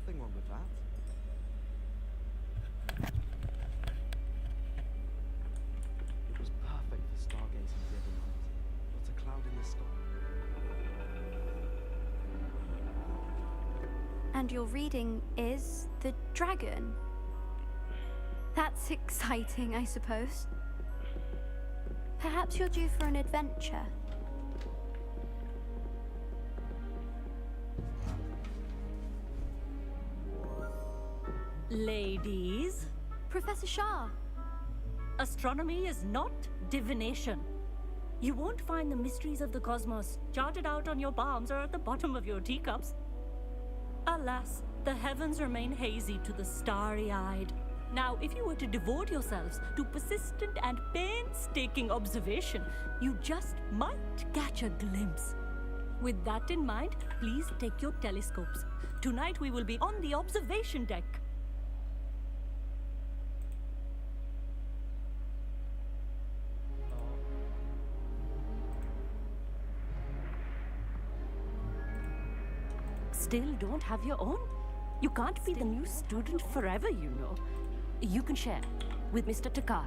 nothing wrong with that. It was perfect for stargazing the other night. Not a cloud in the sky. And your reading is the dragon. That's exciting, I suppose. Perhaps you're due for an adventure. Ladies, Professor Shah. astronomy is not divination. You won't find the mysteries of the cosmos charted out on your palms or at the bottom of your teacups. Alas, the heavens remain hazy to the starry-eyed. Now, if you were to devote yourselves to persistent and painstaking observation, you just might catch a glimpse. With that in mind, please take your telescopes. Tonight we will be on the observation deck. Still don't have your own? You can't be the new student forever, you know. You can share with Mr. Takar.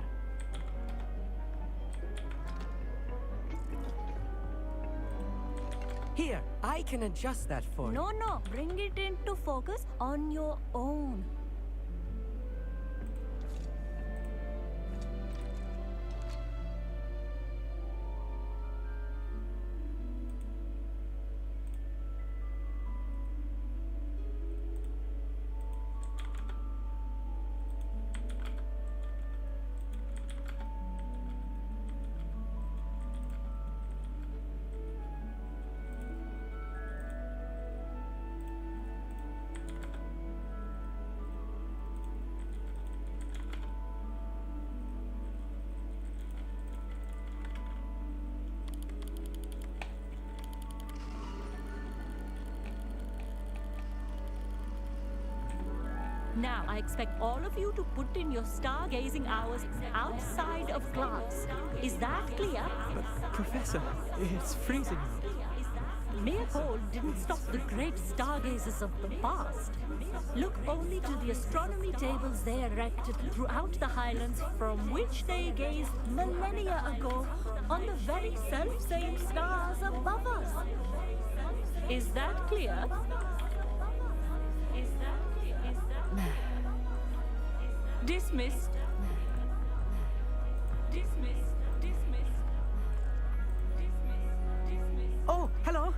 Here, I can adjust that for you. No, bring it into focus on your own. Now, I expect all of you to put in your stargazing hours outside of class. Is that clear? Professor, it's freezing out. Mere cold didn't stop the great stargazers of the past. Look only to the astronomy tables they erected throughout the highlands from which they gazed millennia ago on the very self-same stars above us. Is that clear? Dismissed. Oh, hello.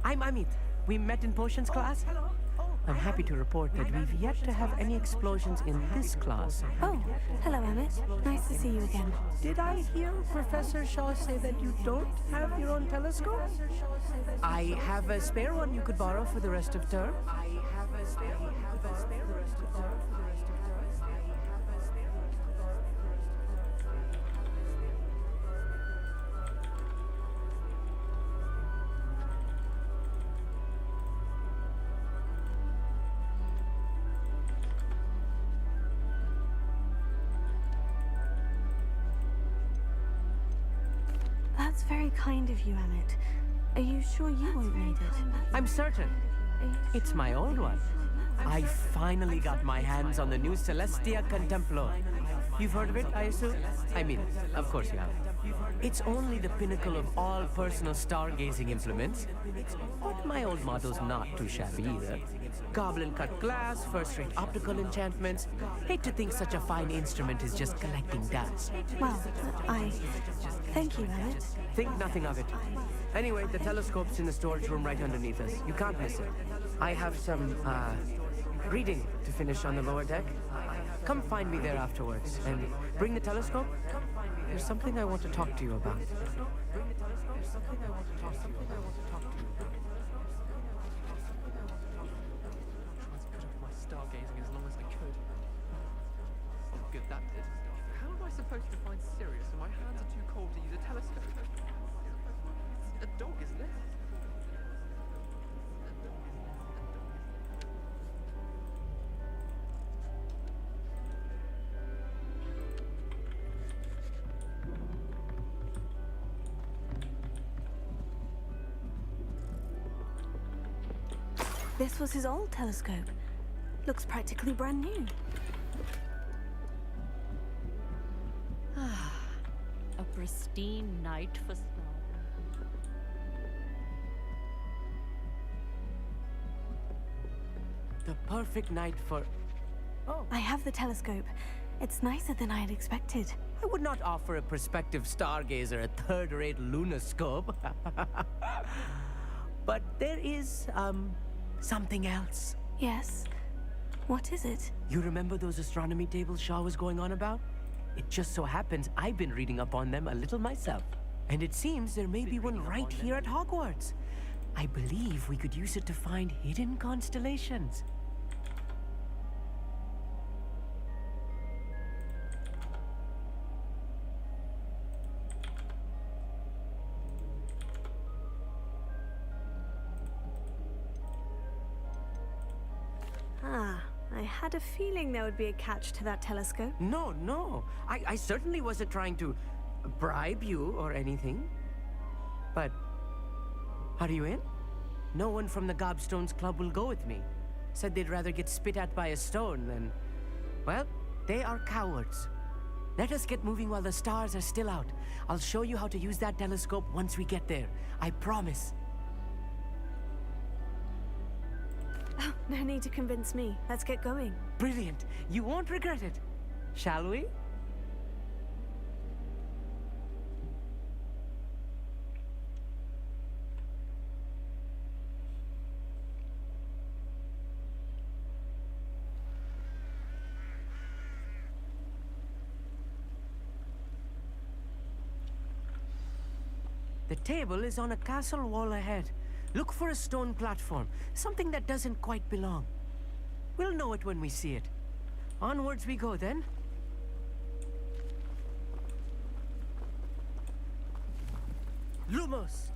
I'm Amit. We met in potions class. I'm happy to report that we've yet to have any explosions in this class. Oh, hello, Amit. Nice to see you again. Did I hear Professor Shaw say that you don't have your own telescope? I have a spare one you could borrow for the rest of term. That's very kind of you, Amit. Are you sure you won't need it? I'm certain. It's my old one. I finally got my hands on the new Celestia Contemplo. You've heard of it, I assume? I mean, of course you have. It's only the pinnacle of all personal stargazing implements. But my old model's not too shabby either. Goblin-cut glass, first-rate optical enchantments. Hate to think such a fine instrument is just collecting dust. Well, thank you, Amit. Think nothing of it. Anyway, the telescope's in the storage room right underneath us. You can't miss it. I have some, reading to finish on the lower deck. Come find me there afterwards, and bring the telescope. There's something I want to talk to you about. My stargazing as long as I could. Oh, good, that did. How am I supposed to find Sirius when my hands are too cold to use a telescope? It's a dog, isn't it? This was his old telescope. Looks practically brand new. A pristine night for stargazing. The perfect night for... Oh, I have the telescope. It's nicer than I had expected. I would not offer a prospective stargazer a third-rate lunoscope. But there is, something else. Yes. What is it? You remember those astronomy tables Shaw was going on about? It just so happens I've been reading up on them a little myself. And it seems there may be one right here at Hogwarts. I believe we could use it to find hidden constellations. I had a feeling there would be a catch to that telescope. No. I certainly wasn't trying to bribe you or anything. But are you in? No one from the Gobstones Club will go with me. Said they'd rather get spit at by a stone than... Well, they are cowards. Let us get moving while the stars are still out. I'll show you how to use that telescope once we get there. I promise. Oh, no need to convince me. Let's get going. Brilliant. You won't regret it. Shall we? The table is on a castle wall ahead. Look for a stone platform, something that doesn't quite belong. We'll know it when we see it. Onwards we go then. Lumos!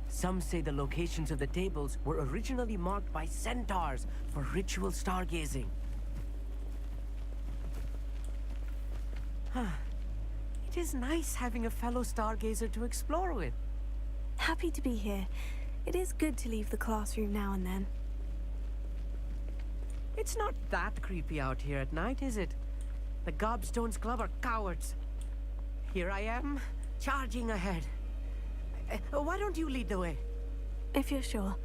Some say the locations of the tables were originally marked by centaurs for ritual stargazing. It is nice having a fellow stargazer to explore with. Happy to be here. It is good to leave the classroom now and then. It's not that creepy out here at night, is it? The Gobstones Club are cowards. Here I am, charging ahead. Why don't you lead the way? If you're sure.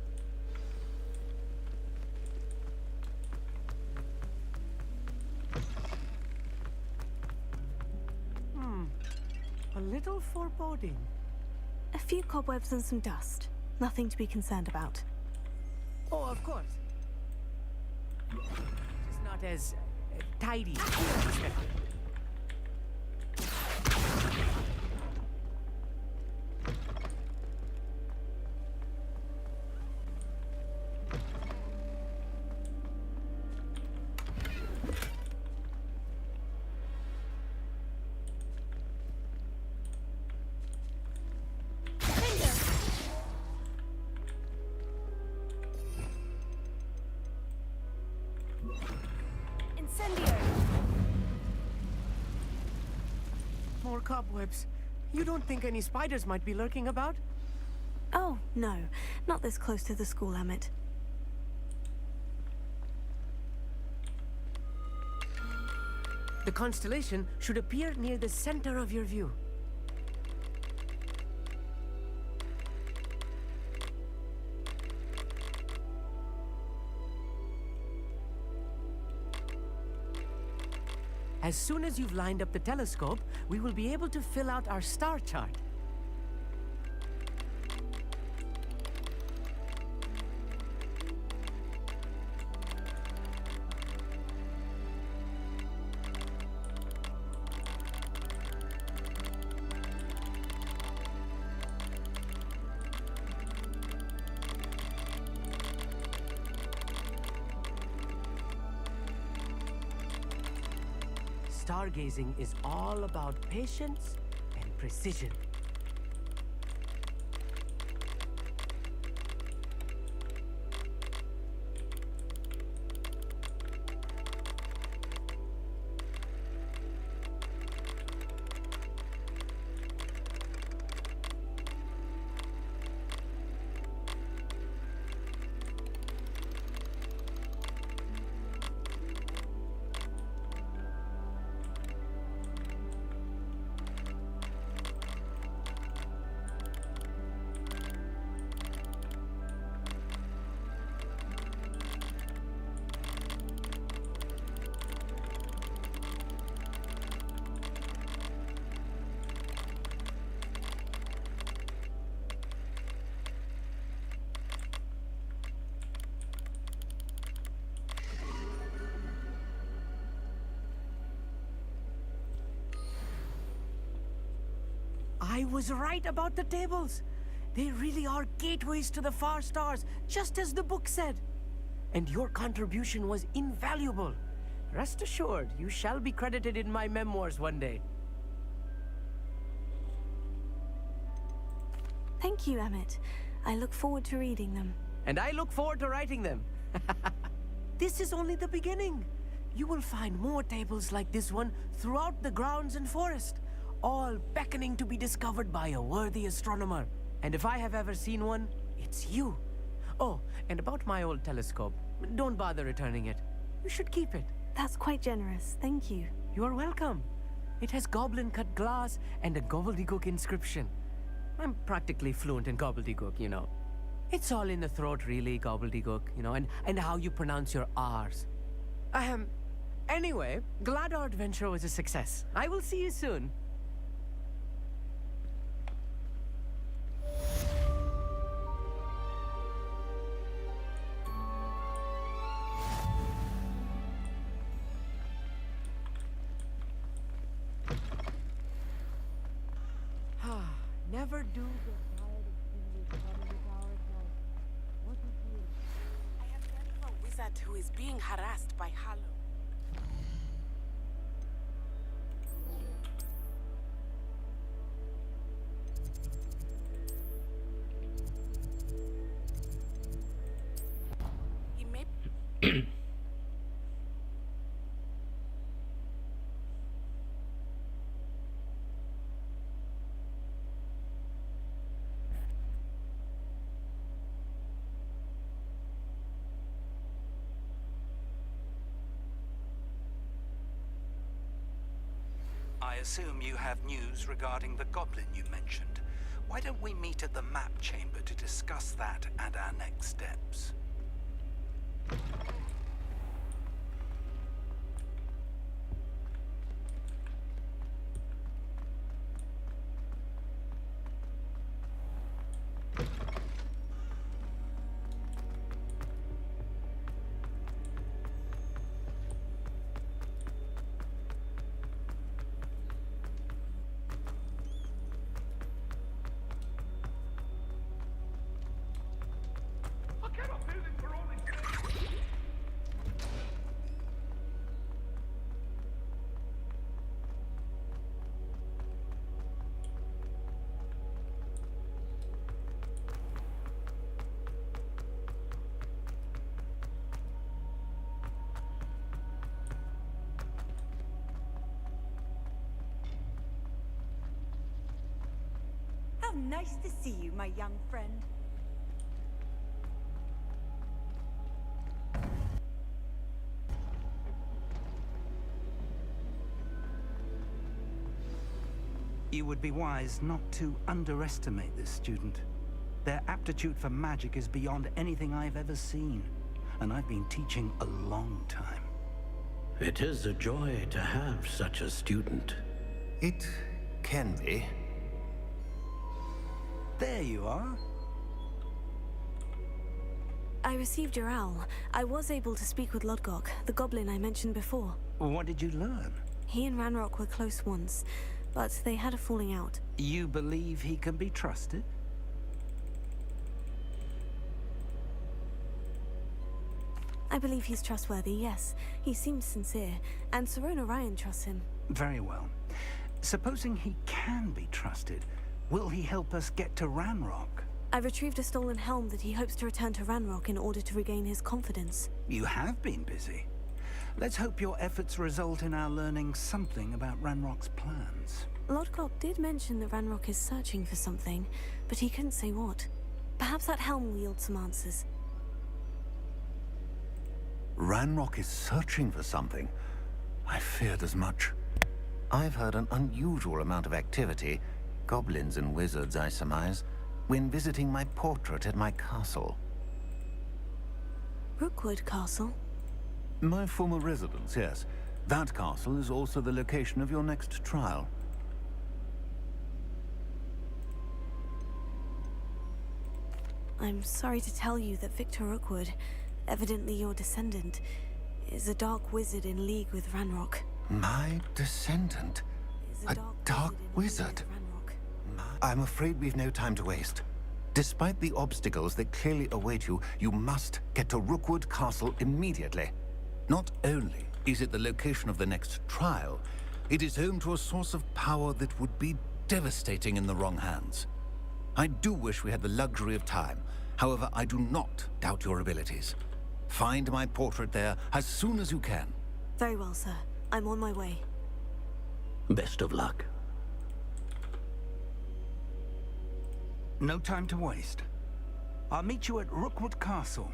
A little foreboding. A few cobwebs and some dust. Nothing to be concerned about. Oh, of course. Just not as tidy. More cobwebs. You don't think any spiders might be lurking about? Oh, no. Not this close to the school, Emmett. The constellation should appear near the center of your view. As soon as you've lined up the telescope, we will be able to fill out our star chart. Stargazing is all about patience and precision. I was right about the tables. They really are gateways to the far stars, just as the book said. And your contribution was invaluable. Rest assured, you shall be credited in my memoirs one day. Thank you, Emmett. I look forward to reading them. And I look forward to writing them. This is only the beginning. You will find more tables like this one throughout the grounds and forest, all beckoning to be discovered by a worthy astronomer. And if I have ever seen one, it's you. Oh, and about my old telescope, don't bother returning it. You should keep it. That's quite generous. Thank you. You are welcome. It has goblin-cut glass and a gobbledygook inscription. I'm practically fluent in gobbledygook, you know. It's all in the throat, really, gobbledygook, you know, and how you pronounce your R's. Anyway, glad our adventure was a success. I will see you soon. Never do get tired of seeing you come in the tower at night. What is it? I have heard of a wizard who is being harassed by Hollow. He may... I assume you have news regarding the goblin you mentioned. Why don't we meet at the map chamber to discuss that and our next steps? How nice to see you, my young friend. You would be wise not to underestimate this student. Their aptitude for magic is beyond anything I've ever seen, and I've been teaching a long time. It is a joy to have such a student. It can be. There you are. I received your owl. I was able to speak with Lodgok, the goblin I mentioned before. What did you learn? He and Ranrock were close once, but they had a falling out. You believe he can be trusted? I believe he's trustworthy, yes. He seems sincere, and Sirona Ryan trusts him. Very well. Supposing he can be trusted, will he help us get to Ranrock? I retrieved a stolen helm that he hopes to return to Ranrock in order to regain his confidence. You have been busy. Let's hope your efforts result in our learning something about Ranrock's plans. Lodgok did mention that Ranrock is searching for something, but he couldn't say what. Perhaps that helm will yield some answers. Ranrock is searching for something. I feared as much. I've heard an unusual amount of activity, goblins and wizards, I surmise, when visiting my portrait at my castle. Rookwood Castle? My former residence, yes. That castle is also the location of your next trial. I'm sorry to tell you that Victor Rookwood, evidently your descendant, is a dark wizard in league with Ranrock. My descendant? Is A dark wizard? Ranrock. I'm afraid we've no time to waste. Despite the obstacles that clearly await you, you must get to Rookwood Castle immediately. Not only is it the location of the next trial, it is home to a source of power that would be devastating in the wrong hands. I do wish we had the luxury of time. However, I do not doubt your abilities. Find my portrait there as soon as you can. Very well, sir. I'm on my way. Best of luck. No time to waste. I'll meet you at Rookwood Castle.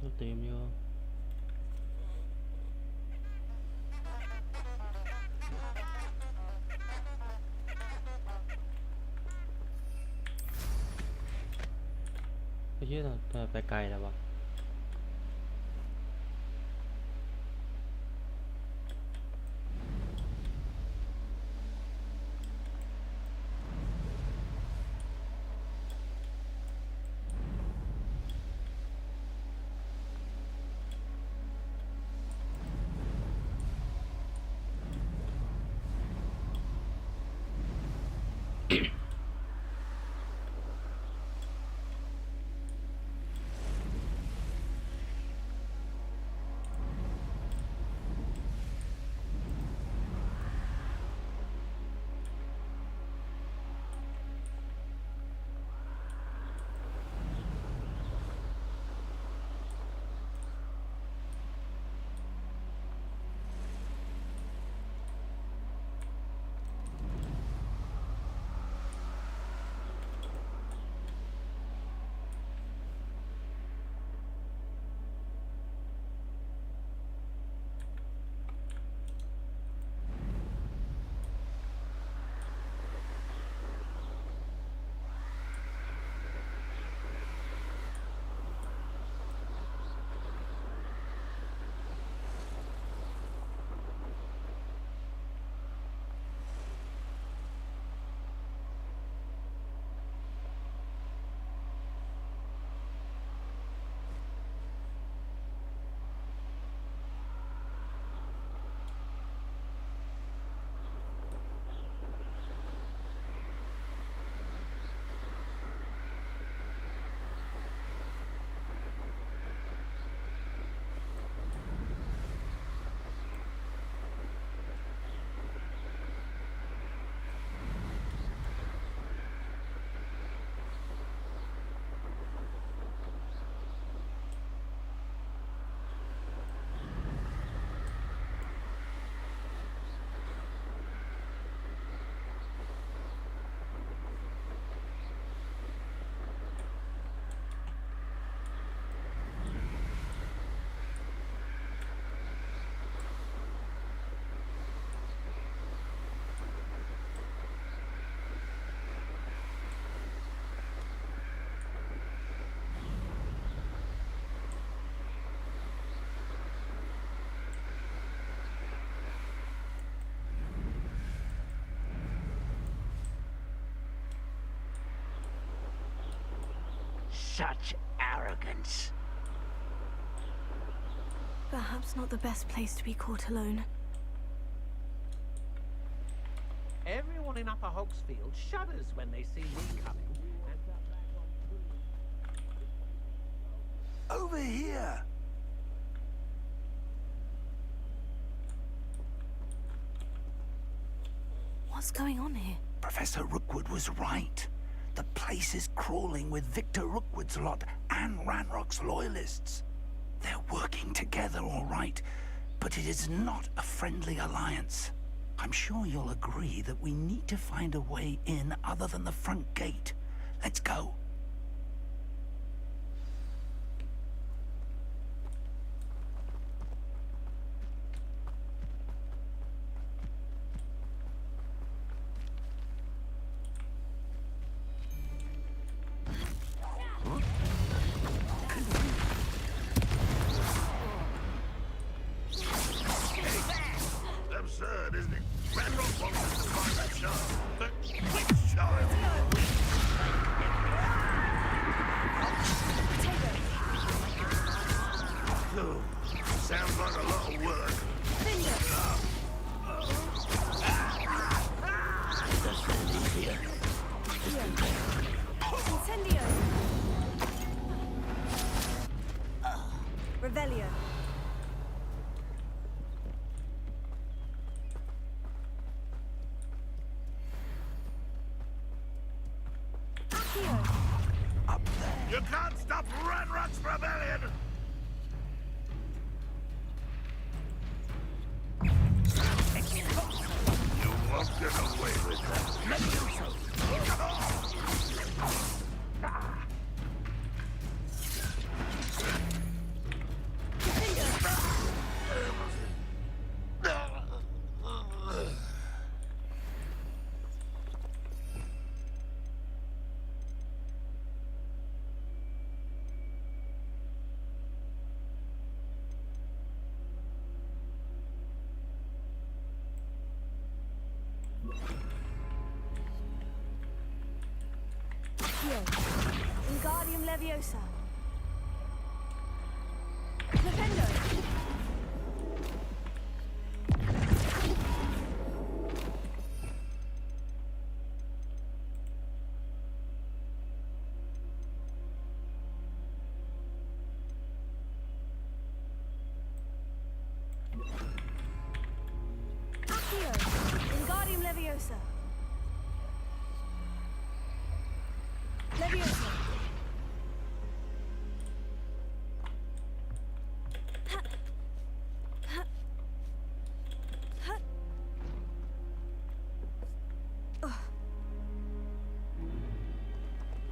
Nó tìm vô. Cái chứ là phải cày là bà. Such arrogance. Perhaps not the best place to be caught alone. Everyone in Upper Hogsfield shudders when they see me coming. Over here! What's going on here? Professor Rookwood was right. The place is crawling with Victor Rookwood's lot and Ranrock's loyalists. They're working together, all right, but it is not a friendly alliance. I'm sure you'll agree that we need to find a way in other than the front gate. Let's go. Absurd, isn't it? Randolph wants us to find that child. But which child? Oh, sounds like a lot of work. That's very easier. Incendio! Revelio. Up there. You can't stop Ranrock's rebellion! You won't get away with Wingardium Leviosa. Defendo. Accio. Wingardium Leviosa. Leviosa.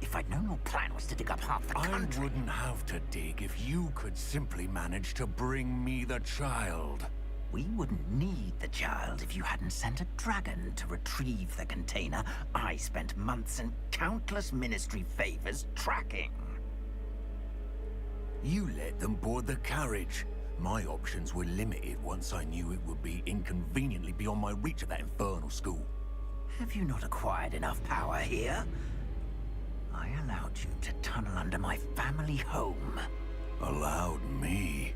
If I'd known your plan was to dig up half the country... I wouldn't have to dig if you could simply manage to bring me the child. We wouldn't need the child if you hadn't sent a dragon to retrieve the container I spent months and countless ministry favors tracking. You let them board the carriage. My options were limited once I knew it would be inconveniently beyond my reach at that infernal school. Have you not acquired enough power here? I allowed you to tunnel under my family home. Allowed me?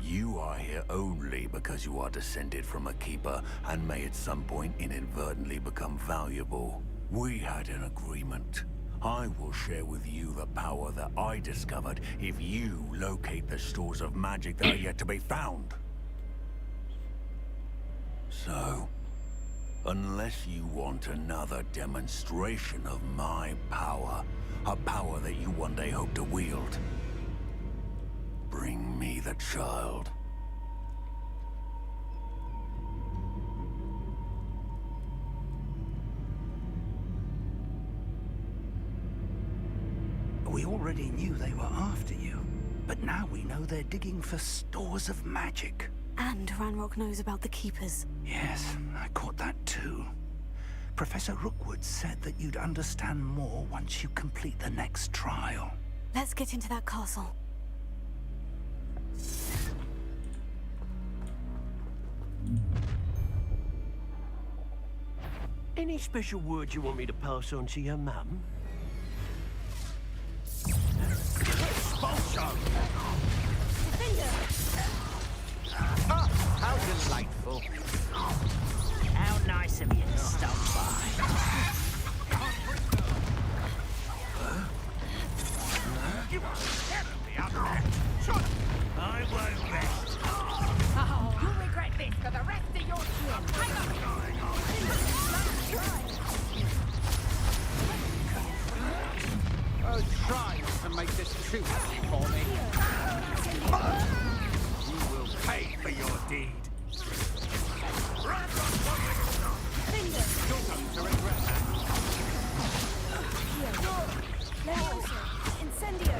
You are here only because you are descended from a keeper and may at some point inadvertently become valuable. We had an agreement. I will share with you the power that I discovered if you locate the stores of magic that are yet to be found. So, unless you want another demonstration of my power, a power that you one day hope to wield, bring me the child. We already knew they were after you, but now we know they're digging for stores of magic. And Ranrock knows about the Keepers. Yes, I caught that too. Professor Rookwood said that you'd understand more once you complete the next trial. Let's get into that castle. Any special words you want me to pass on to your mum? Expulsion! Ah, how delightful. How nice of you to stop by. You are terribly unmatched. I won't rest. Oh, you'll regret this for the rest of your Oh, try not to make this too heavy for me. You will pay for your deed. You're going to regret that. Levioso. Incendio.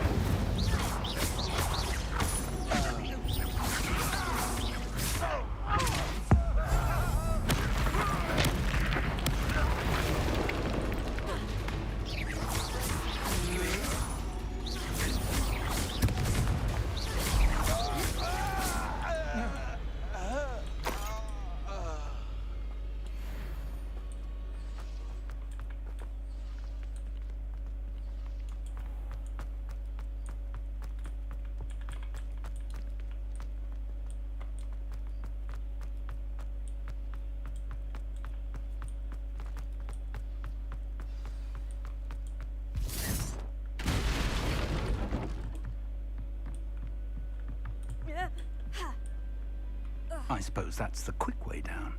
I suppose that's the quick way down.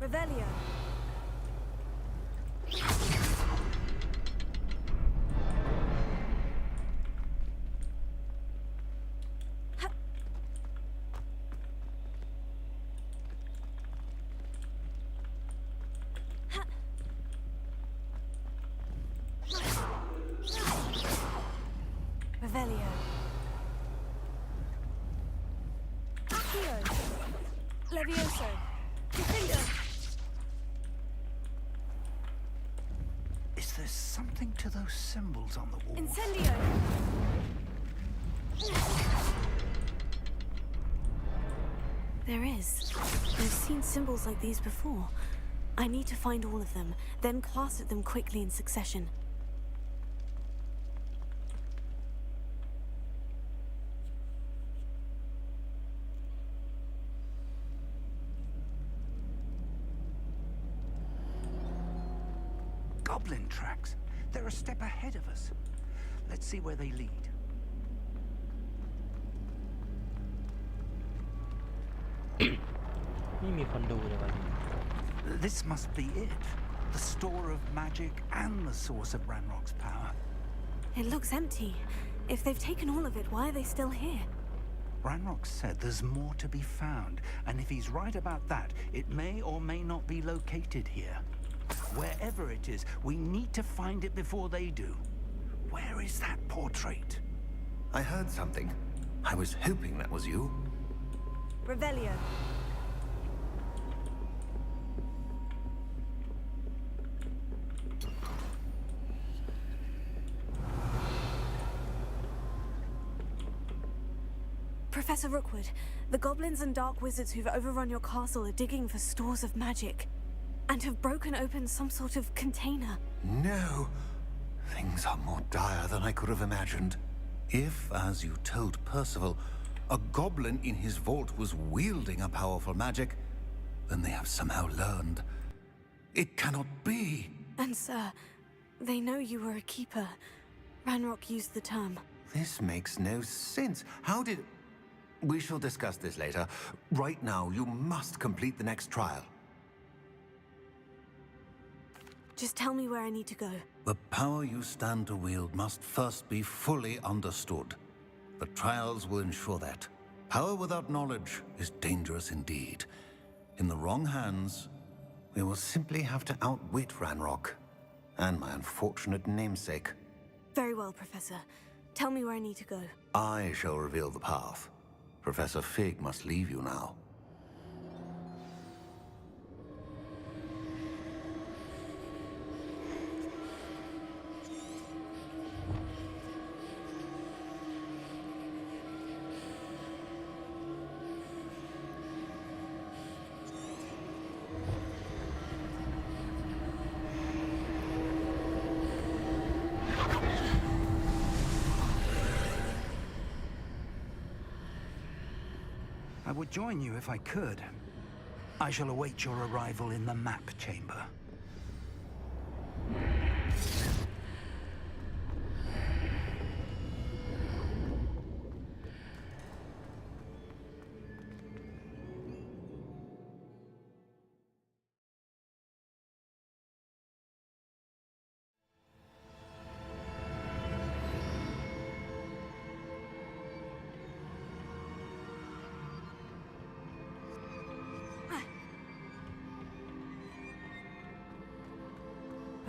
Revelio. Revelio. Accio. Levioso. Defendo. Is there something to those symbols on the wall? Incendio. There is. I've seen symbols like these before. I need to find all of them, then cast at them quickly in succession. Goblin tracks. They're a step ahead of us. Let's see where they lead. This must be it. The store of magic and the source of Ranrock's power. It looks empty. If they've taken all of it, why are they still here? Ranrock said there's more to be found, and if he's right about that, it may or may not be located here. Wherever it is, we need to find it before they do. Where is that portrait? I heard something. I was hoping that was you. Revelio. Professor Rookwood, the goblins and dark wizards who've overrun your castle are digging for stores of magic and have broken open some sort of container. No. Things are more dire than I could have imagined. If, as you told Percival, a goblin in his vault was wielding a powerful magic, then they have somehow learned. It cannot be. And sir, they know you were a keeper. Ranrock used the term. This makes no sense. How did... We shall discuss this later. Right now, you must complete the next trial. Just tell me where I need to go. The power you stand to wield must first be fully understood. The trials will ensure that. Power without knowledge is dangerous indeed. In the wrong hands, we will simply have to outwit Ranrock and my unfortunate namesake. Very well, Professor. Tell me where I need to go. I shall reveal the path. Professor Fig must leave you now. I would join you if I could. I shall await your arrival in the map chamber.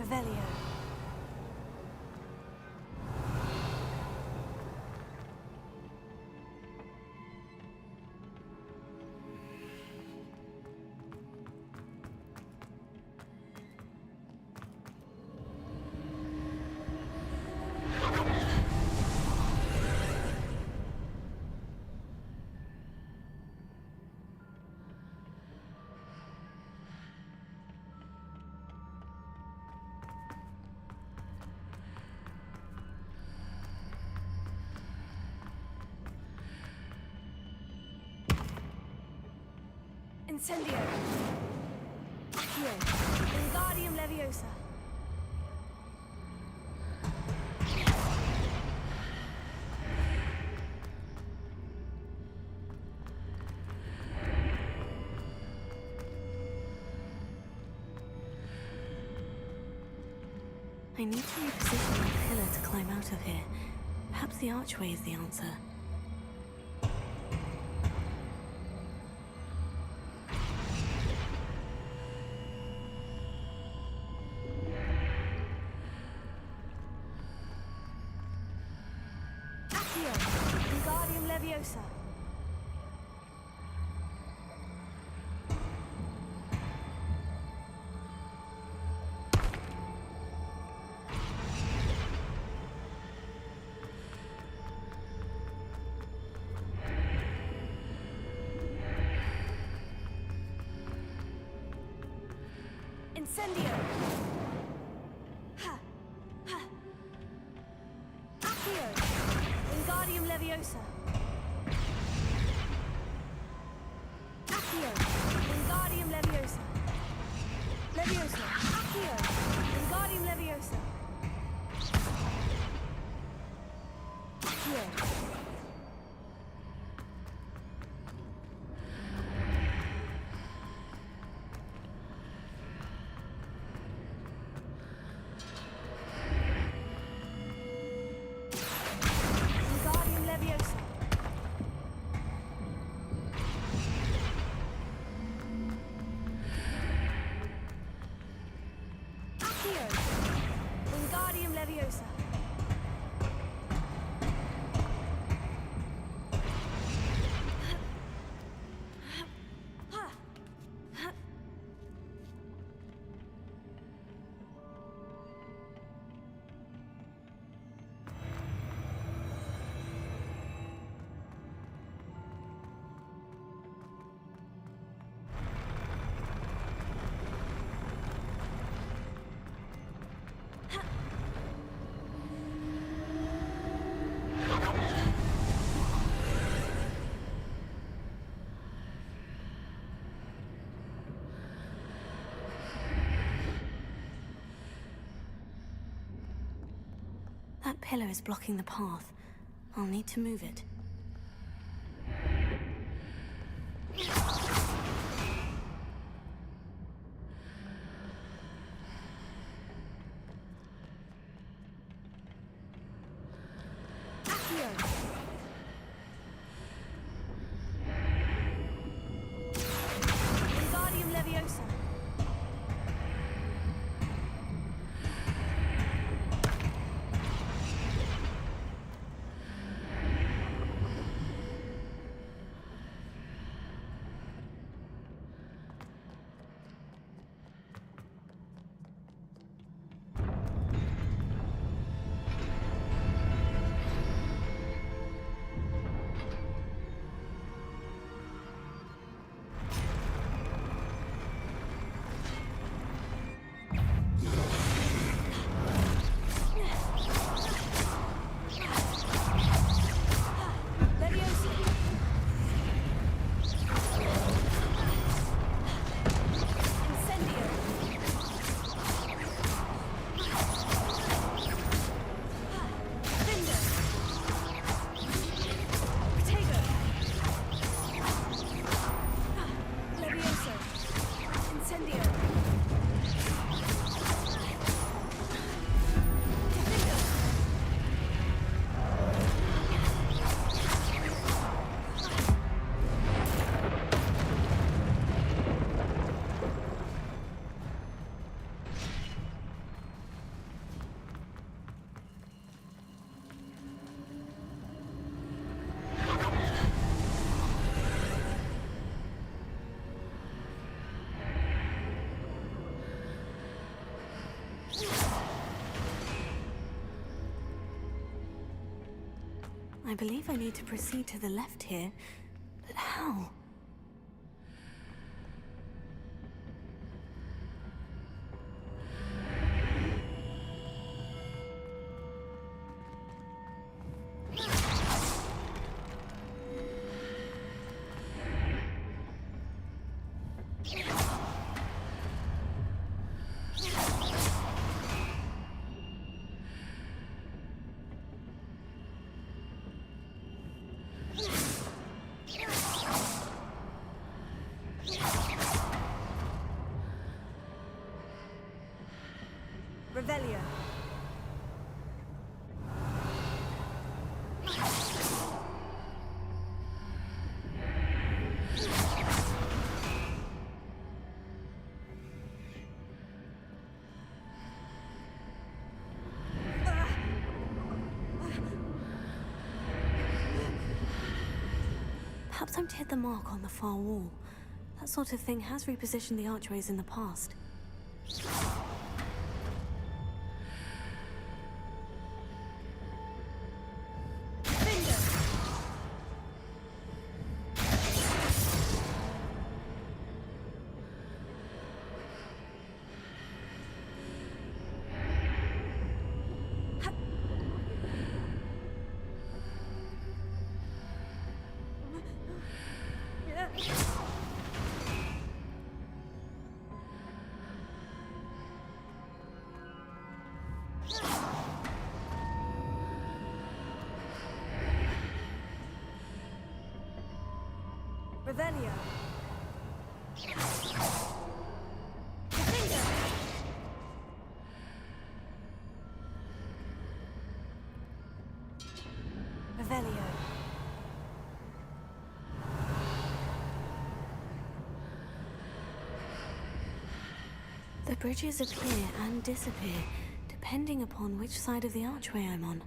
Revelio. Incendio. Accio. Wingardium Leviosa. I need to reposition my pillar to climb out of here. Perhaps the archway is the answer. Accio. Wingardium Leviosa. Incendio! Ha! Ha! Accio! Wingardium Leviosa! Accio! Wingardium Leviosa! Leviosa! Accio! Wingardium Leviosa! Accio! Wingardium Leviosa. Accio. Wingardium Leviosa. That pillar is blocking the path. I'll need to move it. Accio. Wingardium Leviosa. I believe I need to proceed to the left here, but how? Revelio. Perhaps I've hit the mark on the far wall. That sort of thing has repositioned the archways in the past. Revelio. Revelio. The bridges appear and disappear, depending upon which side of the archway I'm on.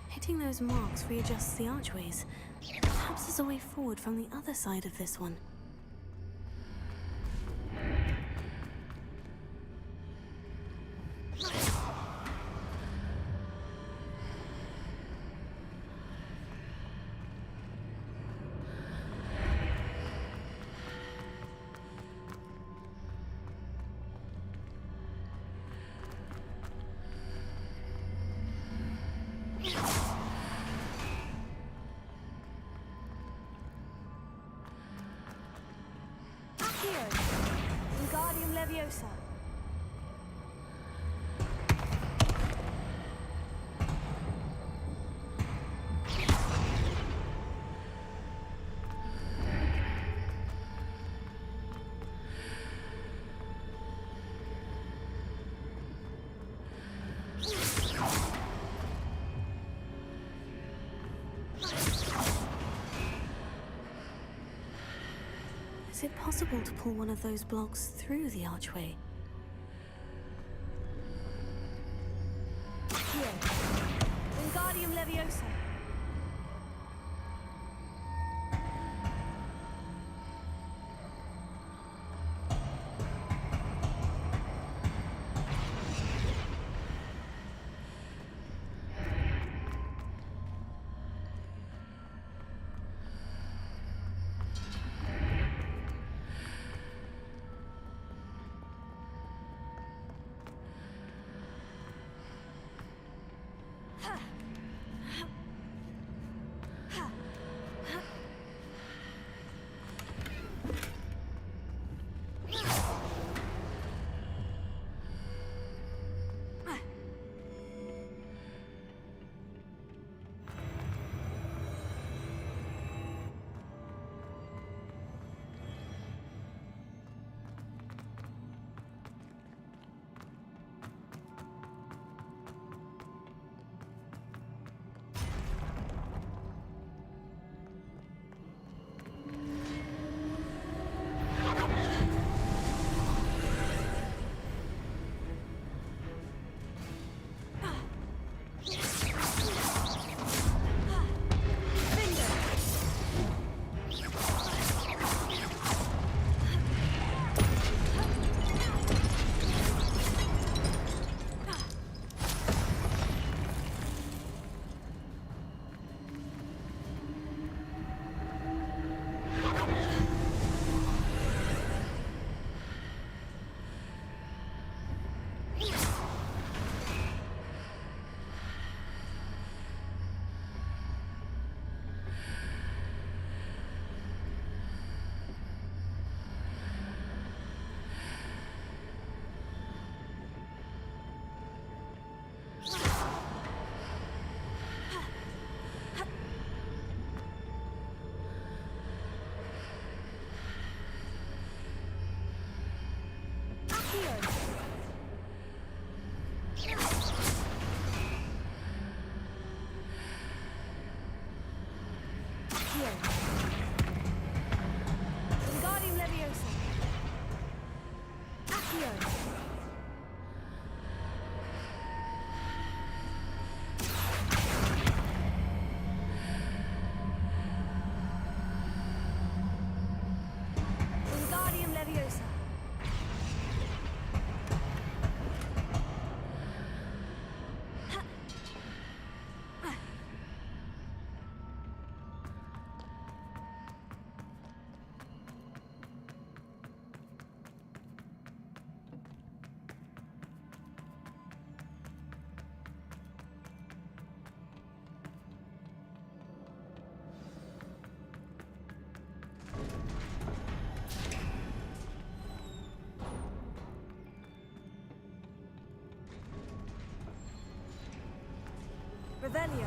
Hitting those marks readjusts the archways. Perhaps there's a way forward from the other side of this one. Leviosa. Is it possible to pull one of those blocks through the archway? Here. Wingardium Leviosa. Wingardium Leviosa. Accio. Wingardium Leviosa. Revelio.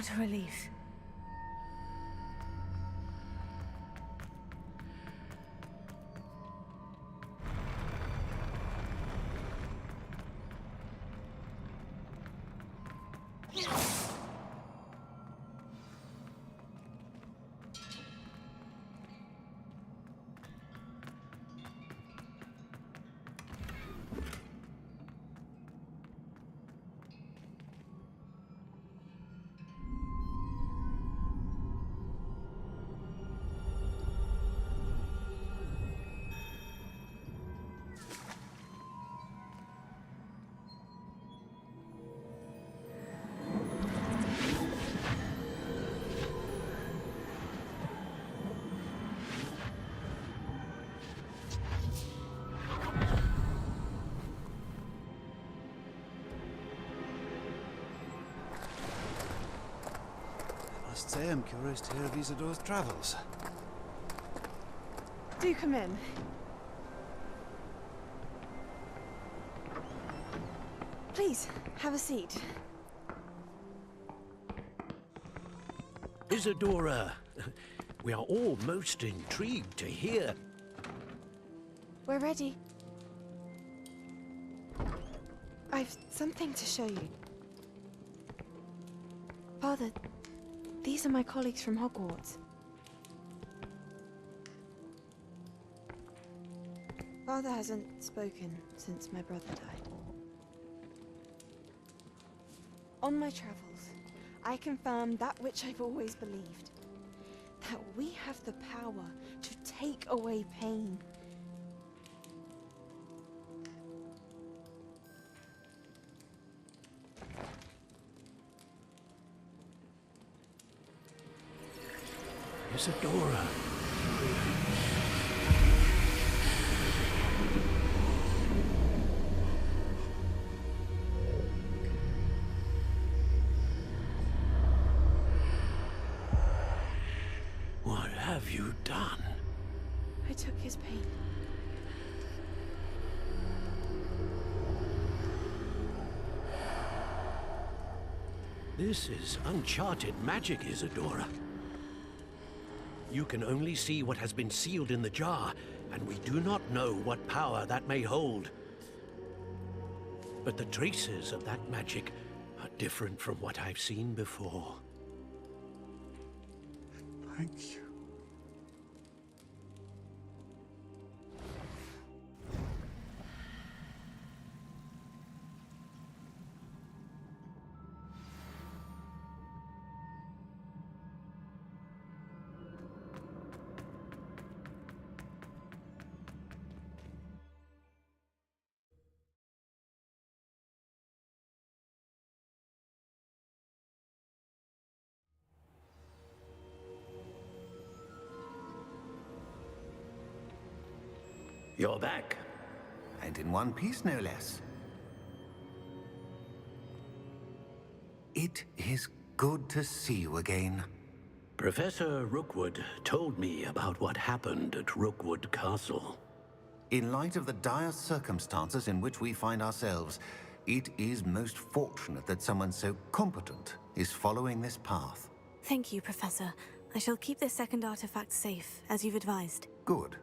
What a relief. I must say I'm curious to hear of Isadore's travels. Do come in. Please, have a seat. Isadora, we are all most intrigued to hear. We're ready. I've something to show you. Father, these are my colleagues from Hogwarts. Father hasn't spoken since my brother died. On my travels, I confirmed that which I've always believed. That we have the power to take away pain. Isadora. What have you done? I took his pain. This is uncharted magic, Isadora. You can only see what has been sealed in the jar, and we do not know what power that may hold. But the traces of that magic are different from what I've seen before. Thank you. You're back. And in one piece, no less. It is good to see you again. Professor Rookwood told me about what happened at Rookwood Castle. In light of the dire circumstances in which we find ourselves, it is most fortunate that someone so competent is following this path. Thank you, Professor. I shall keep this second artifact safe, as you've advised. Good.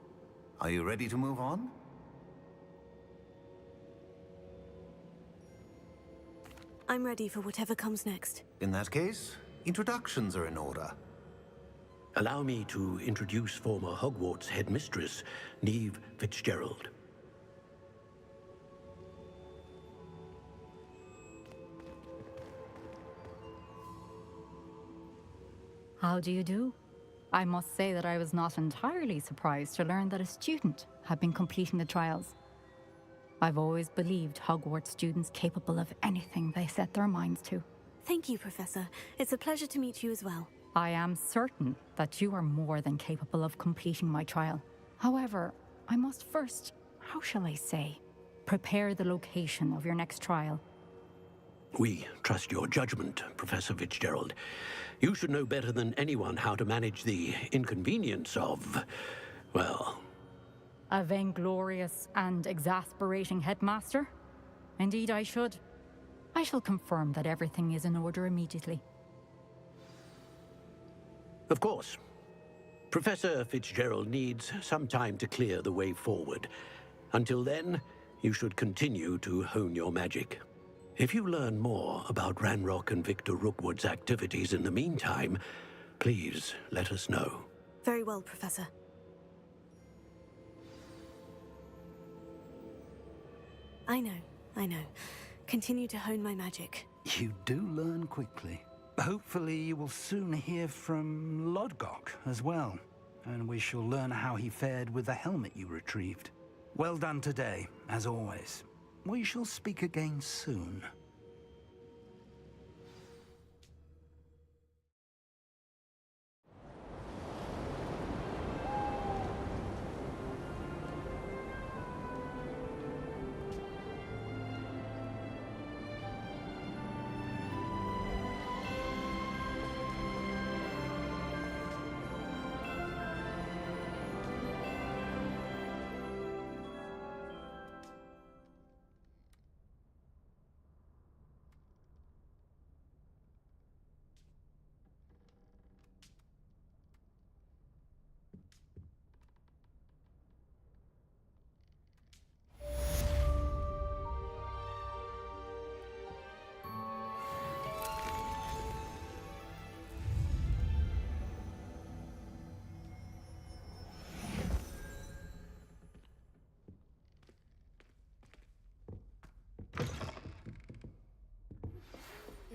Are you ready to move on? I'm ready for whatever comes next. In that case, introductions are in order. Allow me to introduce former Hogwarts headmistress, Neve Fitzgerald. How do you do? I must say that I was not entirely surprised to learn that a student had been completing the trials. I've always believed Hogwarts students capable of anything they set their minds to. Thank you, Professor. It's a pleasure to meet you as well. I am certain that you are more than capable of completing my trial. However, I must first, how shall I say, prepare the location of your next trial. We trust your judgment, Professor Fitzgerald. You should know better than anyone how to manage the inconvenience of, well... A vainglorious and exasperating headmaster? Indeed I should. I shall confirm that everything is in order immediately. Of course. Professor Fitzgerald needs some time to clear the way forward. Until then, you should continue to hone your magic. If you learn more about Ranrock and Victor Rookwood's activities in the meantime, please let us know. Very well, Professor. I know. Continue to hone my magic. You do learn quickly. Hopefully you will soon hear from Lodgok as well, and we shall learn how he fared with the helmet you retrieved. Well done today, as always. We shall speak again soon.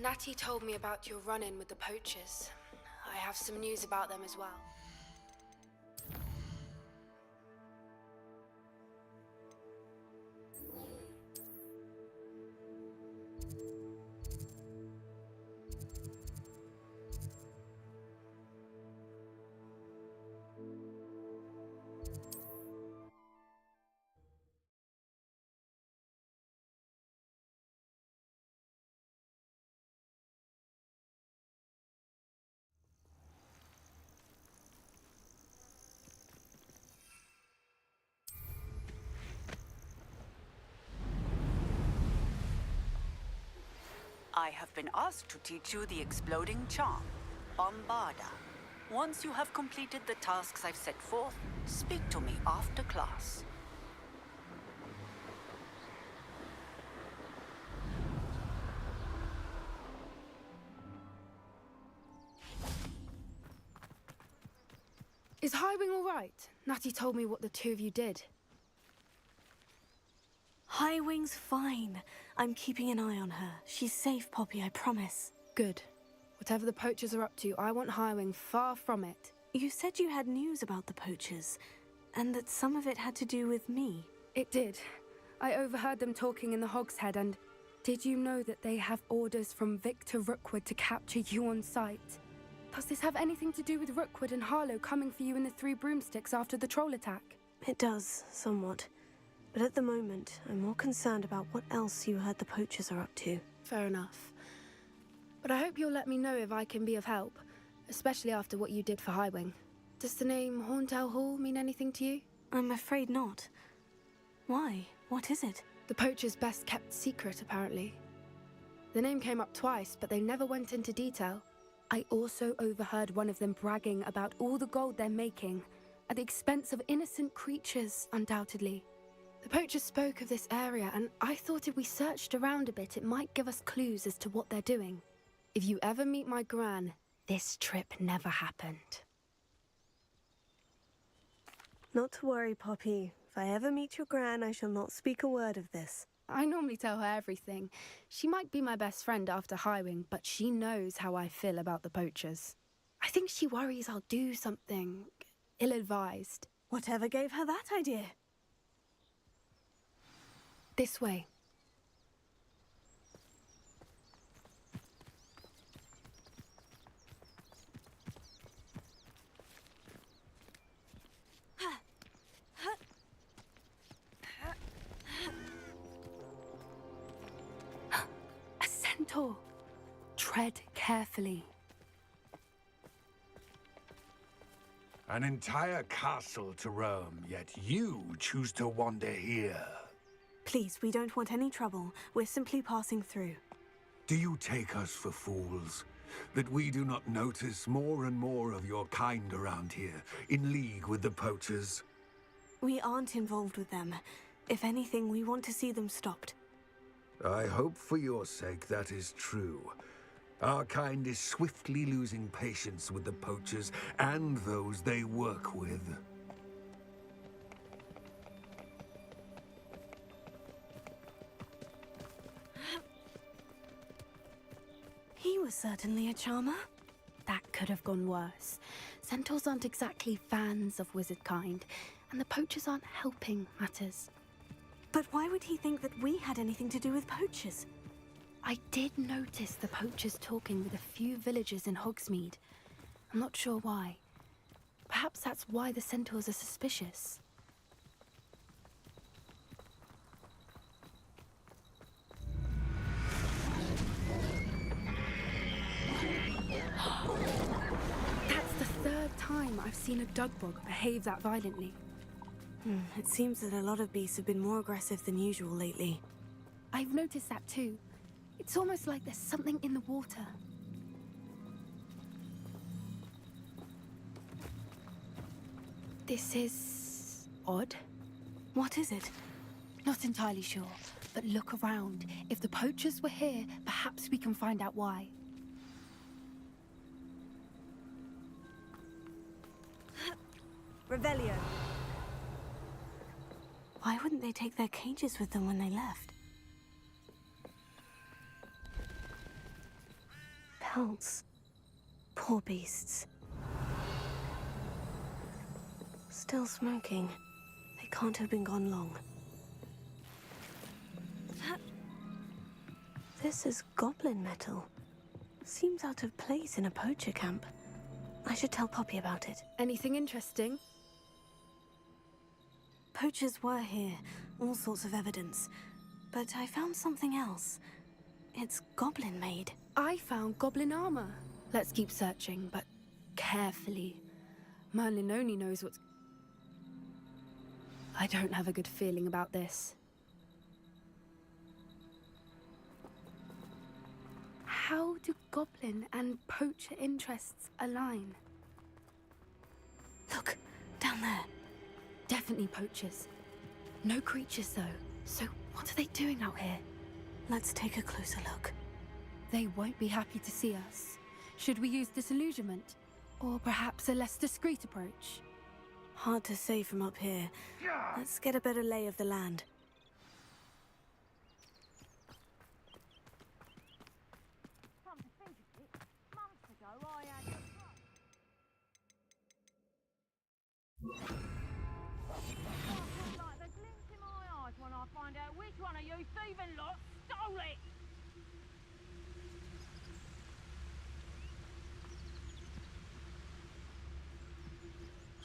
Natty told me about your run-in with the poachers. I have some news about them as well. I have been asked to teach you the exploding charm, Bombarda. Once you have completed the tasks I've set forth, speak to me after class. Is Highwing all right? Natty told me what the two of you did. Highwing's fine. I'm keeping an eye on her. She's safe, Poppy, I promise. Good. Whatever the poachers are up to, I want Highwing far from it. You said you had news about the poachers, and that some of it had to do with me. It did. I overheard them talking in the Hogshead, and did you know that they have orders from Victor Rookwood to capture you on sight? Does this have anything to do with Rookwood and Harlow coming for you in the Three Broomsticks after the troll attack? It does, somewhat. But at the moment, I'm more concerned about what else you heard the poachers are up to. Fair enough. But I hope you'll let me know if I can be of help, especially after what you did for Highwing. Does the name Horntail Hall mean anything to you? I'm afraid not. Why? What is it? The poachers' best kept secret, apparently. The name came up twice, but they never went into detail. I also overheard one of them bragging about all the gold they're making, at the expense of innocent creatures, undoubtedly. The poachers spoke of this area, and I thought if we searched around a bit, it might give us clues as to what they're doing. If you ever meet my gran, this trip never happened. Not to worry, Poppy. If I ever meet your gran, I shall not speak a word of this. I normally tell her everything. She might be my best friend after Highwing, but she knows how I feel about the poachers. I think she worries I'll do something ill-advised. Whatever gave her that idea? This way. A centaur. Tread carefully. An entire castle to roam, yet you choose to wander here. Please, we don't want any trouble. We're simply passing through. Do you take us for fools? that we do not notice more and more of your kind around here, in league with the poachers? We aren't involved with them. If anything, we want to see them stopped. I hope for your sake that is true. Our kind is swiftly losing patience with the poachers and those they work with. He was certainly a charmer. That could have gone worse. Centaurs aren't exactly fans of wizard kind, and the poachers aren't helping matters. But why would he think that we had anything to do with poachers? I did notice the poachers talking with a few villagers in Hogsmeade. I'm not sure why. Perhaps that's why the centaurs are suspicious. That's the third time I've seen a dugbog behave that violently. It seems that a lot of beasts have been more aggressive than usual lately. I've noticed that too. It's almost like there's something in the water. This is odd. What is it? Not entirely sure, but look around. If the poachers were here, perhaps we can find out why. Revelio. Why wouldn't they take their cages with them when they left? Pelts. Poor beasts. Still smoking. They can't have been gone long. This is goblin metal. Seems out of place in a poacher camp. I should tell Poppy about it. Anything interesting? Poachers were here, all sorts of evidence. But I found something else. It's goblin-made. I found goblin armor. Let's keep searching, but carefully. Merlin only knows what's... I don't have a good feeling about this. How do goblin and poacher interests align? Look, down there. Definitely poachers. No creatures, though. So what are they doing out here? Let's take a closer look. They won't be happy to see us. Should we use disillusionment? Or perhaps a less discreet approach? Hard to say from up here. Let's get a better lay of the land. Find out which one of you thieving lot stole it!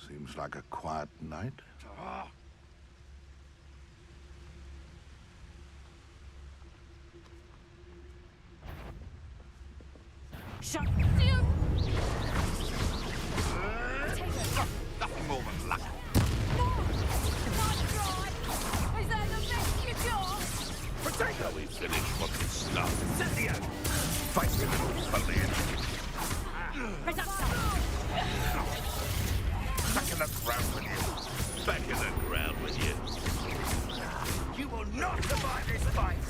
Seems like a quiet night. Shut you! Nothing more than luck. Is that the best you got? Potato, we finished what we started. Cynthia! Fight with little Pauline. Back in the ground with you. Back in the ground with you. You will not survive this fight!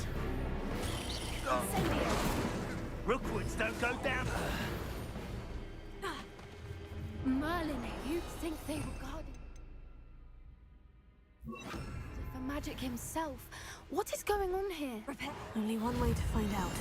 Rookwoods don't go down. Merlin, you'd think they were guarding... For magic himself. What is going on here? Only one way to find out.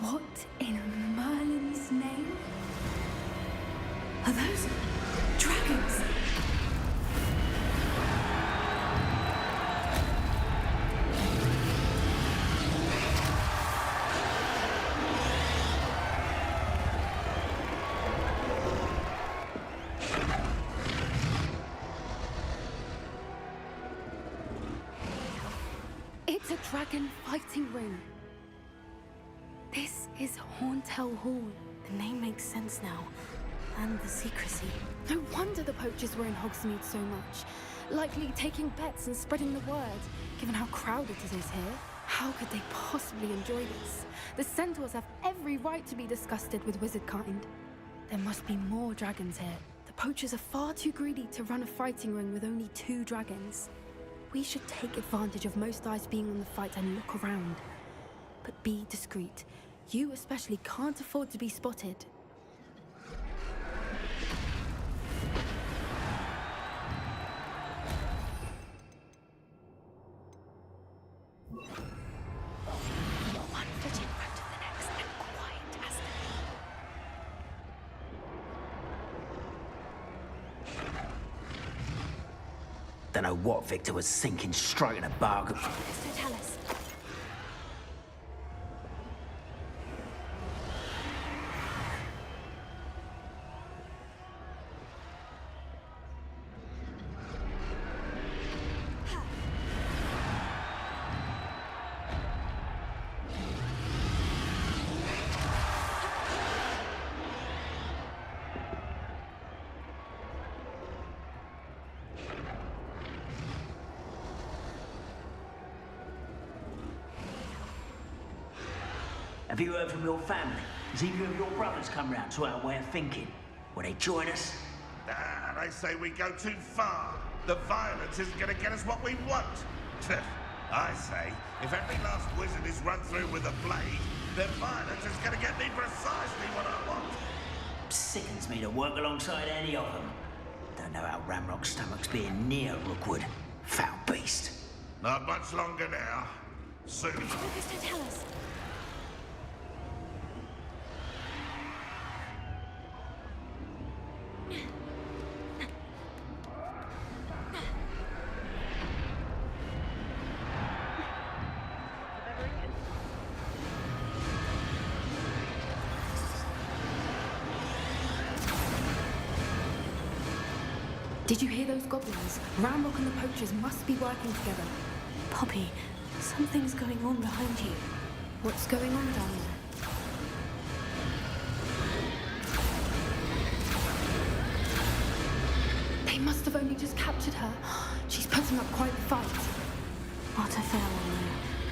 What in Merlin's name? Are those dragons? It's a dragon fighting ring. This is Horntail Hall. The name makes sense now. And the secrecy. No wonder the poachers were in Hogsmeade so much. Likely taking bets and spreading the word, given how crowded it is here. How could they possibly enjoy this? The centaurs have every right to be disgusted with wizard kind. There must be more dragons here. The poachers are far too greedy to run a fighting ring with only 2 dragons. We should take advantage of most eyes being on the fight and look around. But be discreet. You especially can't afford to be spotted. One foot in front of the next and quiet as the Don't know what Victor was thinking, striking a bargain. Mr. Tell us. Have you heard from your family? Has either of your brothers come round to our way of thinking? Will they join us? They say we go too far. The violence isn't going to get us what we want. I say, if every last wizard is run through with a blade, then violence is going to get me precisely what I want. Sickens me to work alongside any of them. Don't know how Ramrock's stomach's being near Rookwood. Foul beast. Not much longer now. Soon. Mr. Tell us. Did you hear those goblins? Ramrock and the poachers must be working together. Poppy, something's going on behind you. What's going on down there? They must have only just captured her. She's putting up quite the fight. Not a fair one,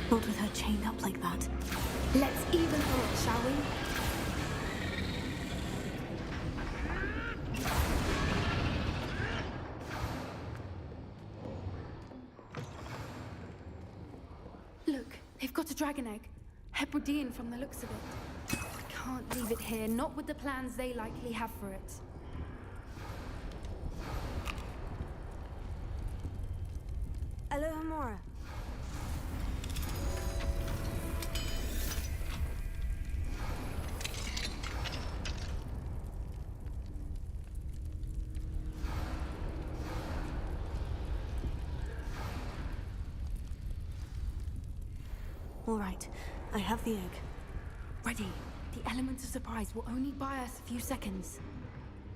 though. Not with her chained up like that. Let's even her up, shall we? Look, they've got a dragon egg. Hebridean from the looks of it. We can't leave it here, not with the plans they likely have for it. Alohomora. All right, I have the egg. Ready. The element of surprise will only buy us a few seconds.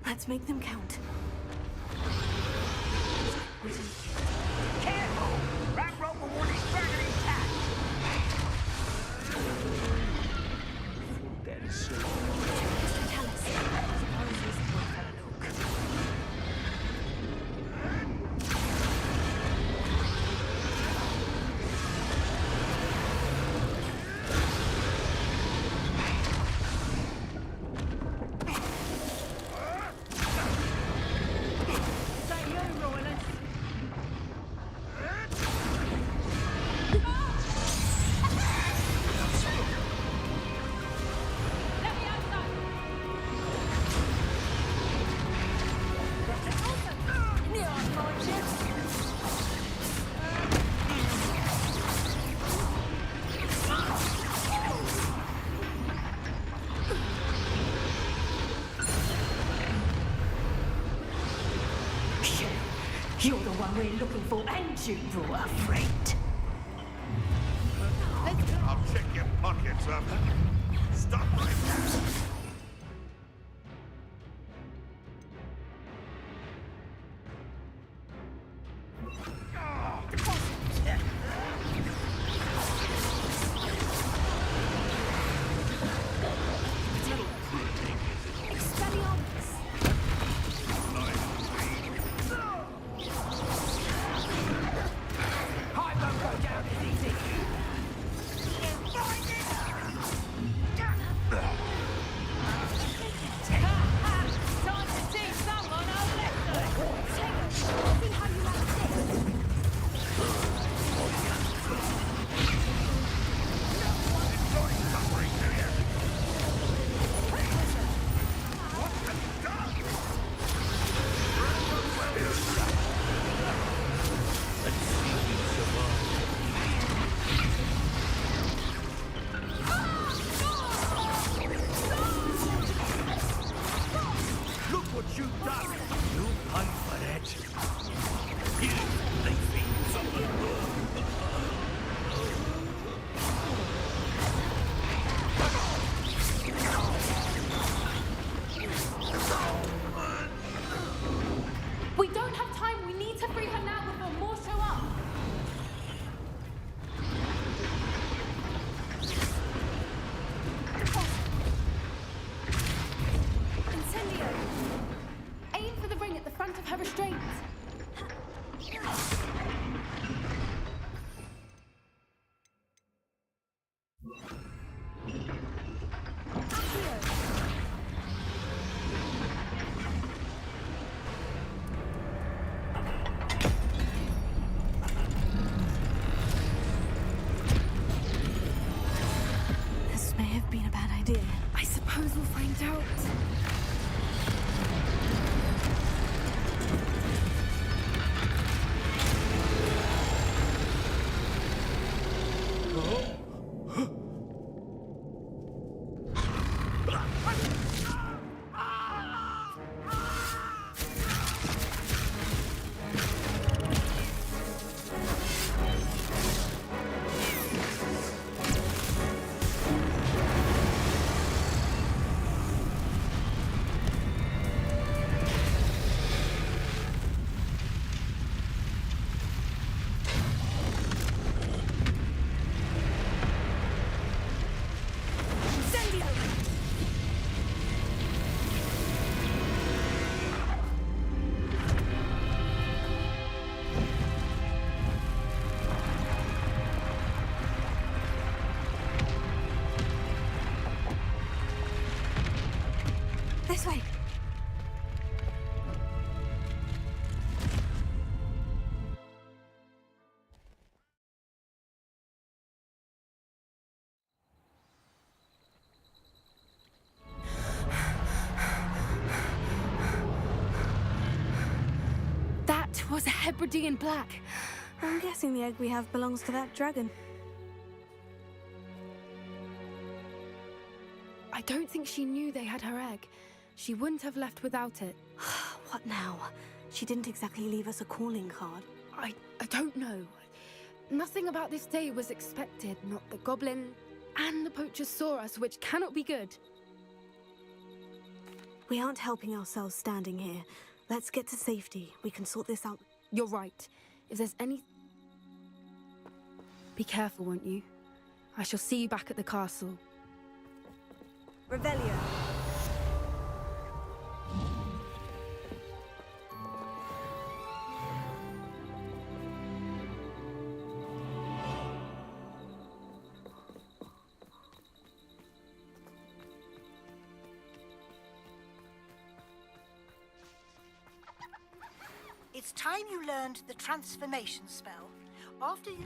Let's make them count. Careful! Ramrock will want his dragon intact! That is so... Tell us. You're the one we're looking for, and you brought a freight. I'll check your pockets up. Stop right there. This way. That was a Hebridean black. I'm guessing the egg we have belongs to that dragon. I don't think she knew they had her egg. She wouldn't have left without it. What now? She didn't exactly leave us a calling card. I don't know. Nothing about this day was expected. Not the goblin, and the poachers saw us, which cannot be good. We aren't helping ourselves standing here. Let's get to safety. We can sort this out. You're right. If there's any... Be careful, won't you? I shall see you back at the castle. Revelio. It's time you learned the transformation spell. After you...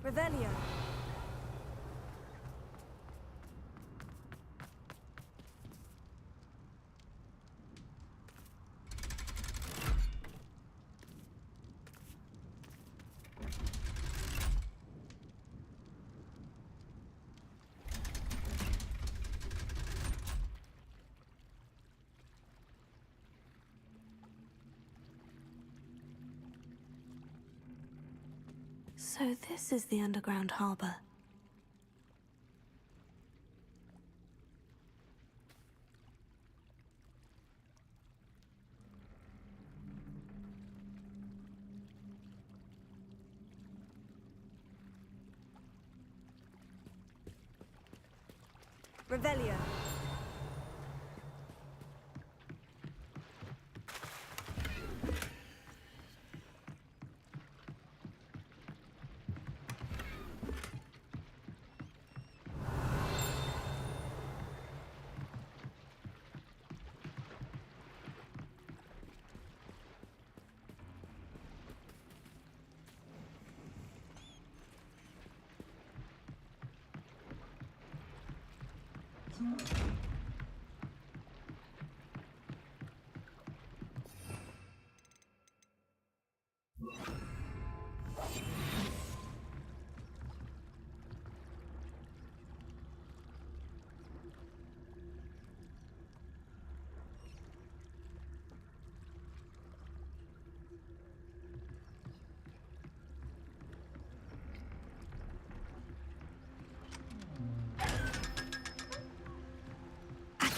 Revelio. So this is the underground harbor. Revelio.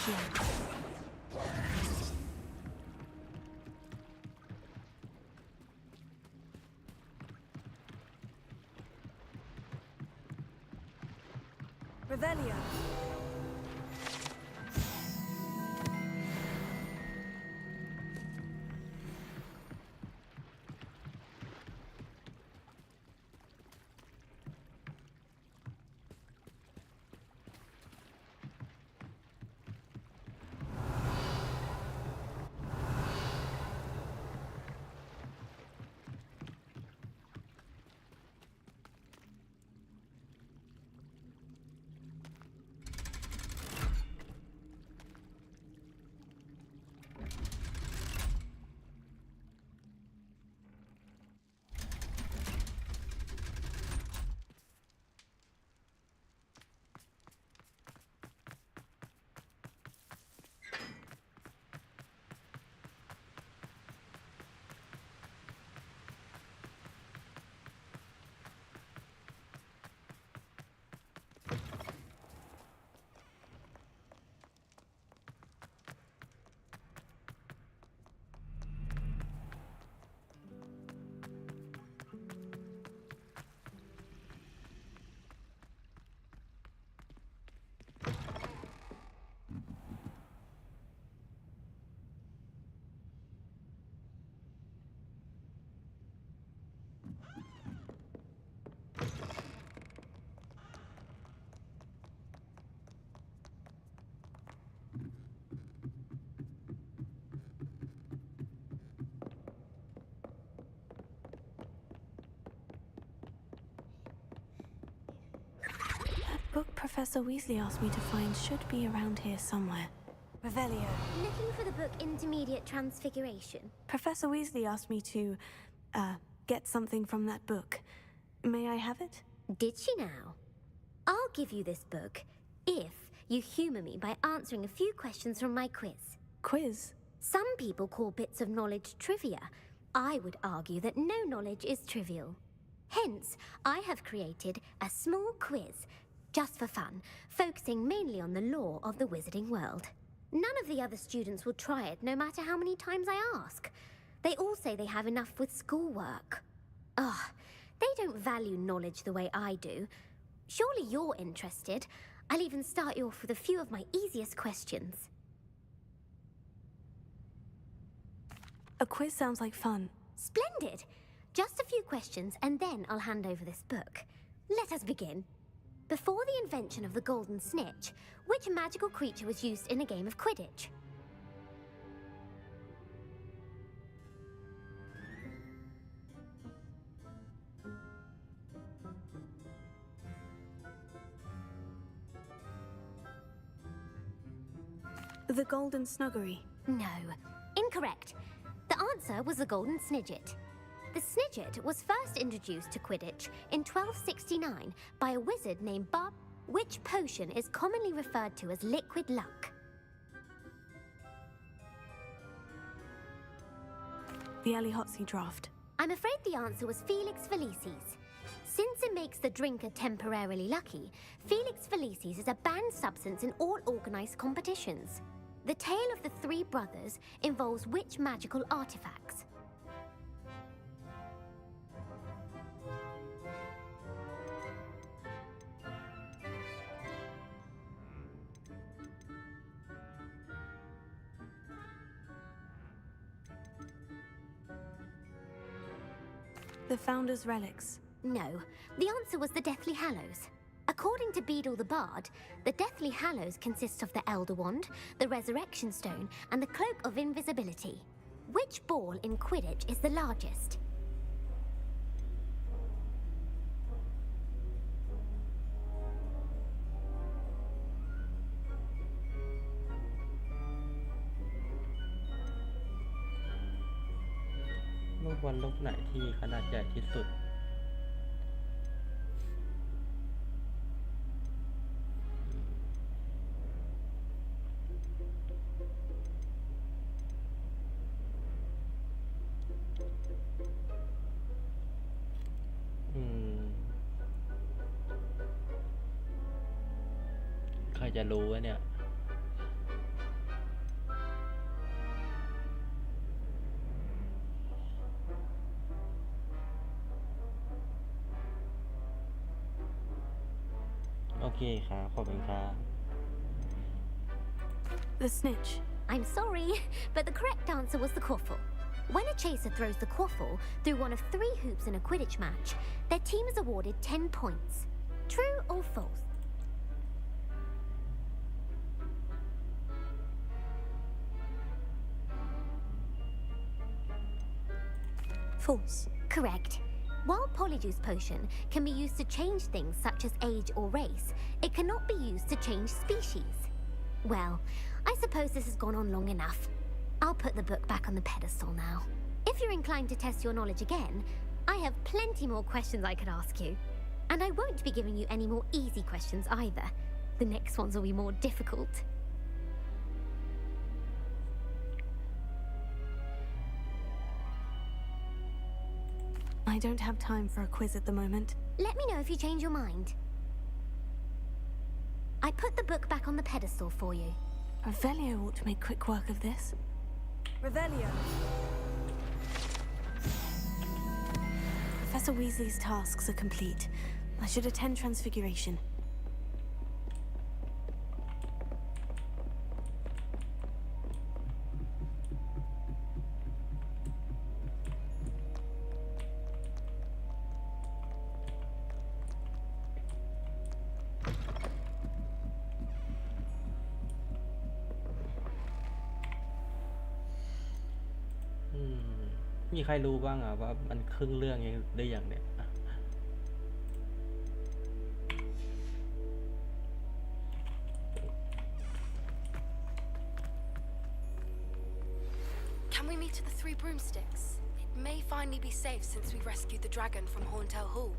here. Revelio. Book Professor Weasley asked me to find should be around here somewhere. Revelio. Looking for the book Intermediate Transfiguration? Professor Weasley asked me to, get something from that book. May I have it? Did she now? I'll give you this book if you humour me by answering a few questions from my quiz. Quiz? Some people call bits of knowledge trivia. I would argue that no knowledge is trivial. Hence, I have created a small quiz, just for fun, focusing mainly on the lore of the wizarding world. None of the other students will try it, no matter how many times I ask. They all say they have enough with schoolwork. Ugh, they don't value knowledge the way I do. Surely you're interested. I'll even start you off with a few of my easiest questions. A quiz sounds like fun. Splendid! Just a few questions, and then I'll hand over this book. Let us begin. Before the invention of the golden snitch, which magical creature was used in a game of Quidditch? The Golden Snuggery. No. Incorrect. The answer was the Golden Snidget. The Snidget was first introduced to Quidditch in 1269 by a wizard named Bob, which potion is commonly referred to as liquid luck. The Aliotzi draft. I'm afraid the answer was Felix Felicis. Since it makes the drinker temporarily lucky, Felix Felicis is a banned substance in all organized competitions. The tale of the three brothers involves which magical artifacts? The Founder's Relics. No, the answer was the Deathly Hallows. According to Beadle the Bard, the Deathly Hallows consists of the Elder Wand, the Resurrection Stone, and the Cloak of Invisibility. Which ball in Quidditch is the largest?ลูกบอลลูกไหนที่มีขนาดใหญ่ที่สุดใครจะรู้วะเนี่ย เคครับขอบคุณครับ The snitch. I'm sorry, but the correct answer was the quaffle. When a chaser throws the quaffle through one of 3 hoops in a Quidditch match, their team is awarded 10 points. True or false? False. Correct. While Polyjuice Potion can be used to change things such as age or race, it cannot be used to change species. Well, I suppose this has gone on long enough. I'll put the book back on the pedestal now. If you're inclined to test your knowledge again, I have plenty more questions I could ask you. And I won't be giving you any more easy questions either. The next ones will be more difficult. I don't have time for a quiz at the moment. Let me know if you change your mind. I put the book back on the pedestal for you. Revelio ought to make quick work of this. Revelio. Professor Weasley's tasks are complete. I should attend Transfiguration. .มีใครรู้บ้างอ่ะว่ามันครึ่งเรื่องยังได้อย่างเนี้ย Can we meet at the Three Broomsticks? It may finally be safe since we rescued the dragon from Horntail Hall.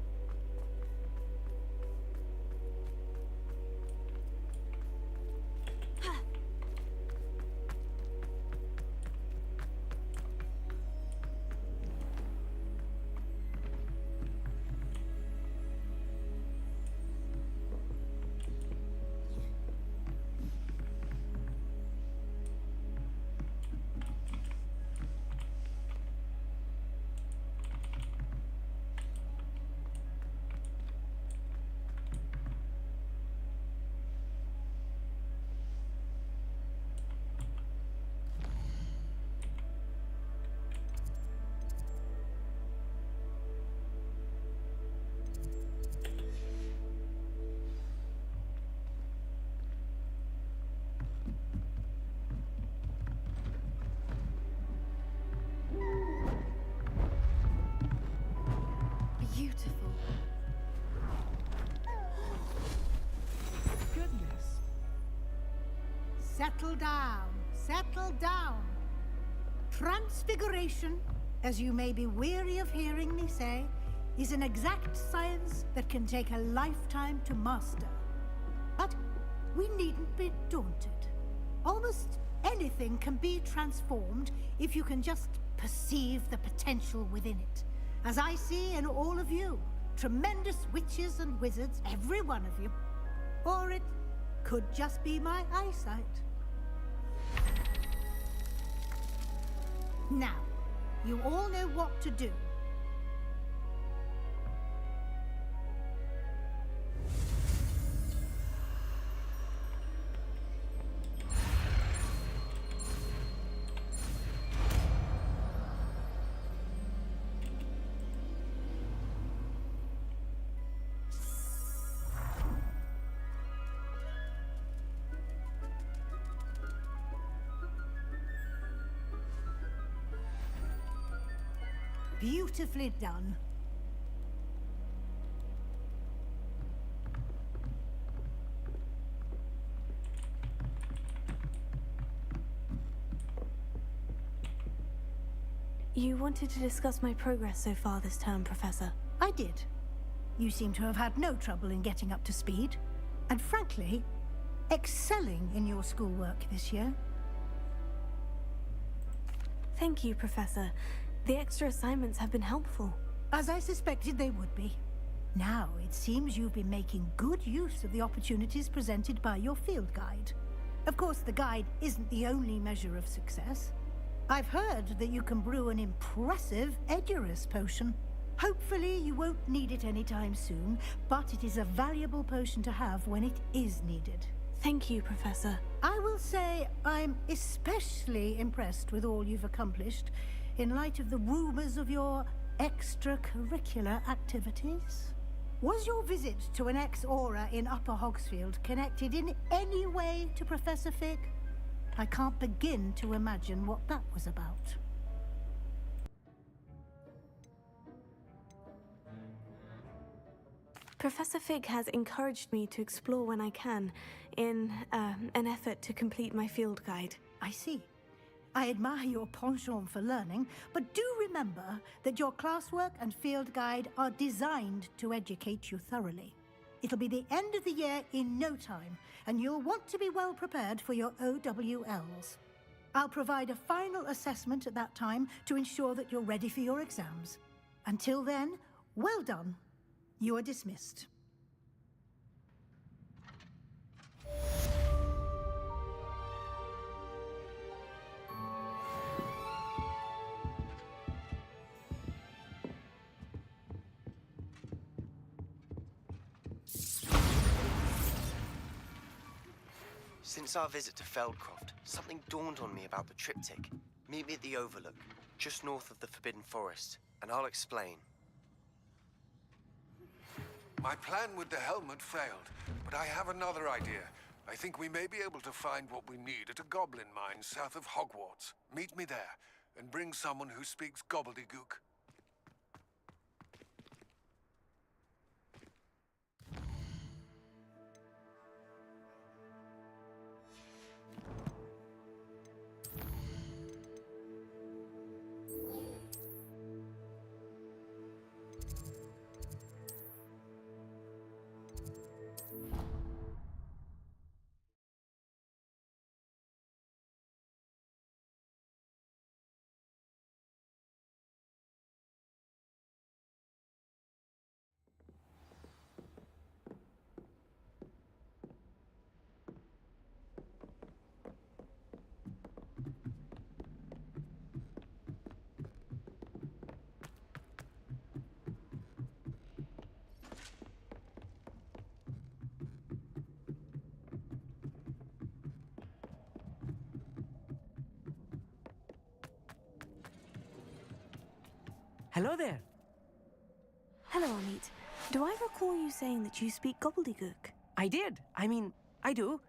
Beautiful. Goodness. Settle down. Settle down. Transfiguration, as you may be weary of hearing me say, is an exact science that can take a lifetime to master. But we needn't be daunted. Almost anything can be transformed if you can just perceive the potential within it. As I see in all of you, tremendous witches and wizards, every one of you. Or it could just be my eyesight. Now, you all know what to do. Beautifully done. You wanted to discuss my progress so far this term, Professor. I did. You seem to have had no trouble in getting up to speed, and frankly, excelling in your schoolwork this year. Thank you, Professor. The extra assignments have been helpful. As I suspected they would be. Now, it seems you've been making good use of the opportunities presented by your field guide. Of course, the guide isn't the only measure of success. I've heard that you can brew an impressive Edurus potion. Hopefully you won't need it anytime soon, but it is a valuable potion to have when it is needed. Thank you, Professor. I will say I'm especially impressed with all you've accomplished in light of the rumors of your extracurricular activities. Was your visit to an ex-aura in Upper Hogsfield connected in any way to Professor Fig? I can't begin to imagine what that was about. Professor Fig has encouraged me to explore when I can, in an effort to complete my field guide. I see. I admire your penchant for learning, but do remember that your classwork and field guide are designed to educate you thoroughly. It'll be the end of the year in no time, and you'll want to be well prepared for your OWLs. I'll provide a final assessment at that time to ensure that you're ready for your exams. Until then, well done. You are dismissed. Since our visit to Feldcroft, something dawned on me about the triptych. Meet me at the Overlook, just north of the Forbidden Forest, and I'll explain. My plan with the helmet failed, but I have another idea. I think we may be able to find what we need at a goblin mine south of Hogwarts. Meet me there, and bring someone who speaks gobbledygook. Hello there. Hello, Amit. Do I recall you saying that you speak gobbledygook? I did. I do.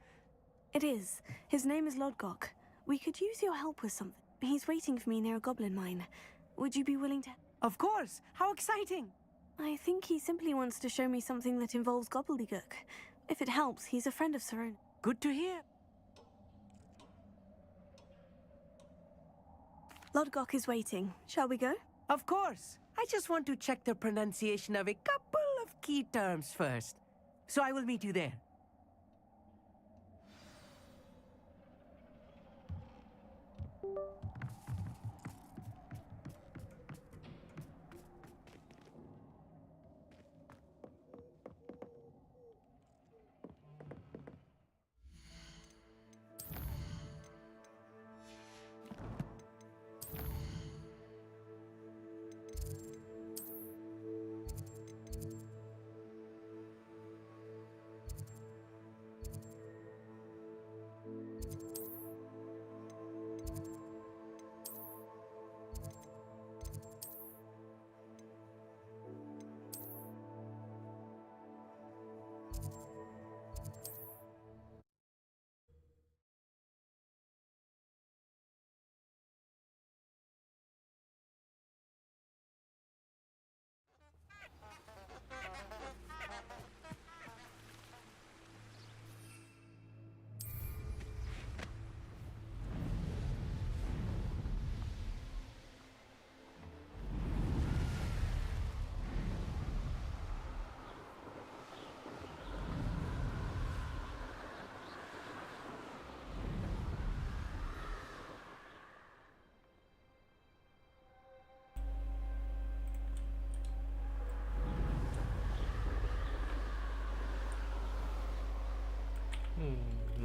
It is. His name is Lodgok. We could use your help with something. He's waiting for me near a goblin mine. Would you be willing to... Of course. How exciting. I think he simply wants to show me something that involves gobbledygook. If it helps, he's a friend of Sarun. Good to hear. Lodgok is waiting. Shall we go? Of course. I just want to check the pronunciation of a couple of key terms first. So I will meet you there.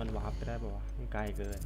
มันวาร์ปไปได้ป่าววะมันไกลเกิน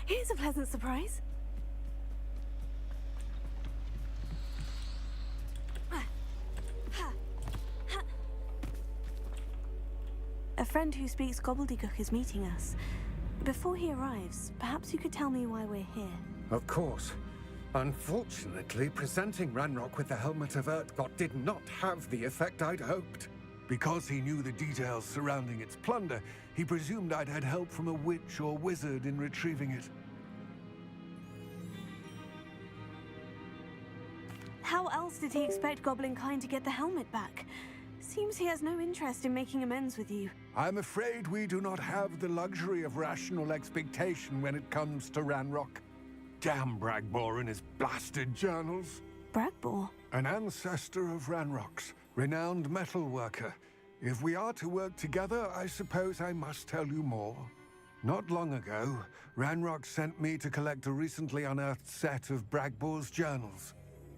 Here's a pleasant surprise. A friend who speaks gobbledygook is meeting us. Before he arrives, perhaps you could tell me why we're here. Of course. Unfortunately, presenting Ranrock with the Helmet of Urtkot did not have the effect I'd hoped. Because he knew the details surrounding its plunder, he presumed I'd had help from a witch or wizard in retrieving it. How else did he expect Goblinkind to get the helmet back? Seems he has no interest in making amends with you. I'm afraid we do not have the luxury of rational expectation when it comes to Ranrock. Damn Bragbor and his blasted journals. Bragbor? An ancestor of Ranrock's, renowned metal worker. If we are to work together, I suppose I must tell you more. Not long ago, Ranrock sent me to collect a recently unearthed set of Bragbor's journals.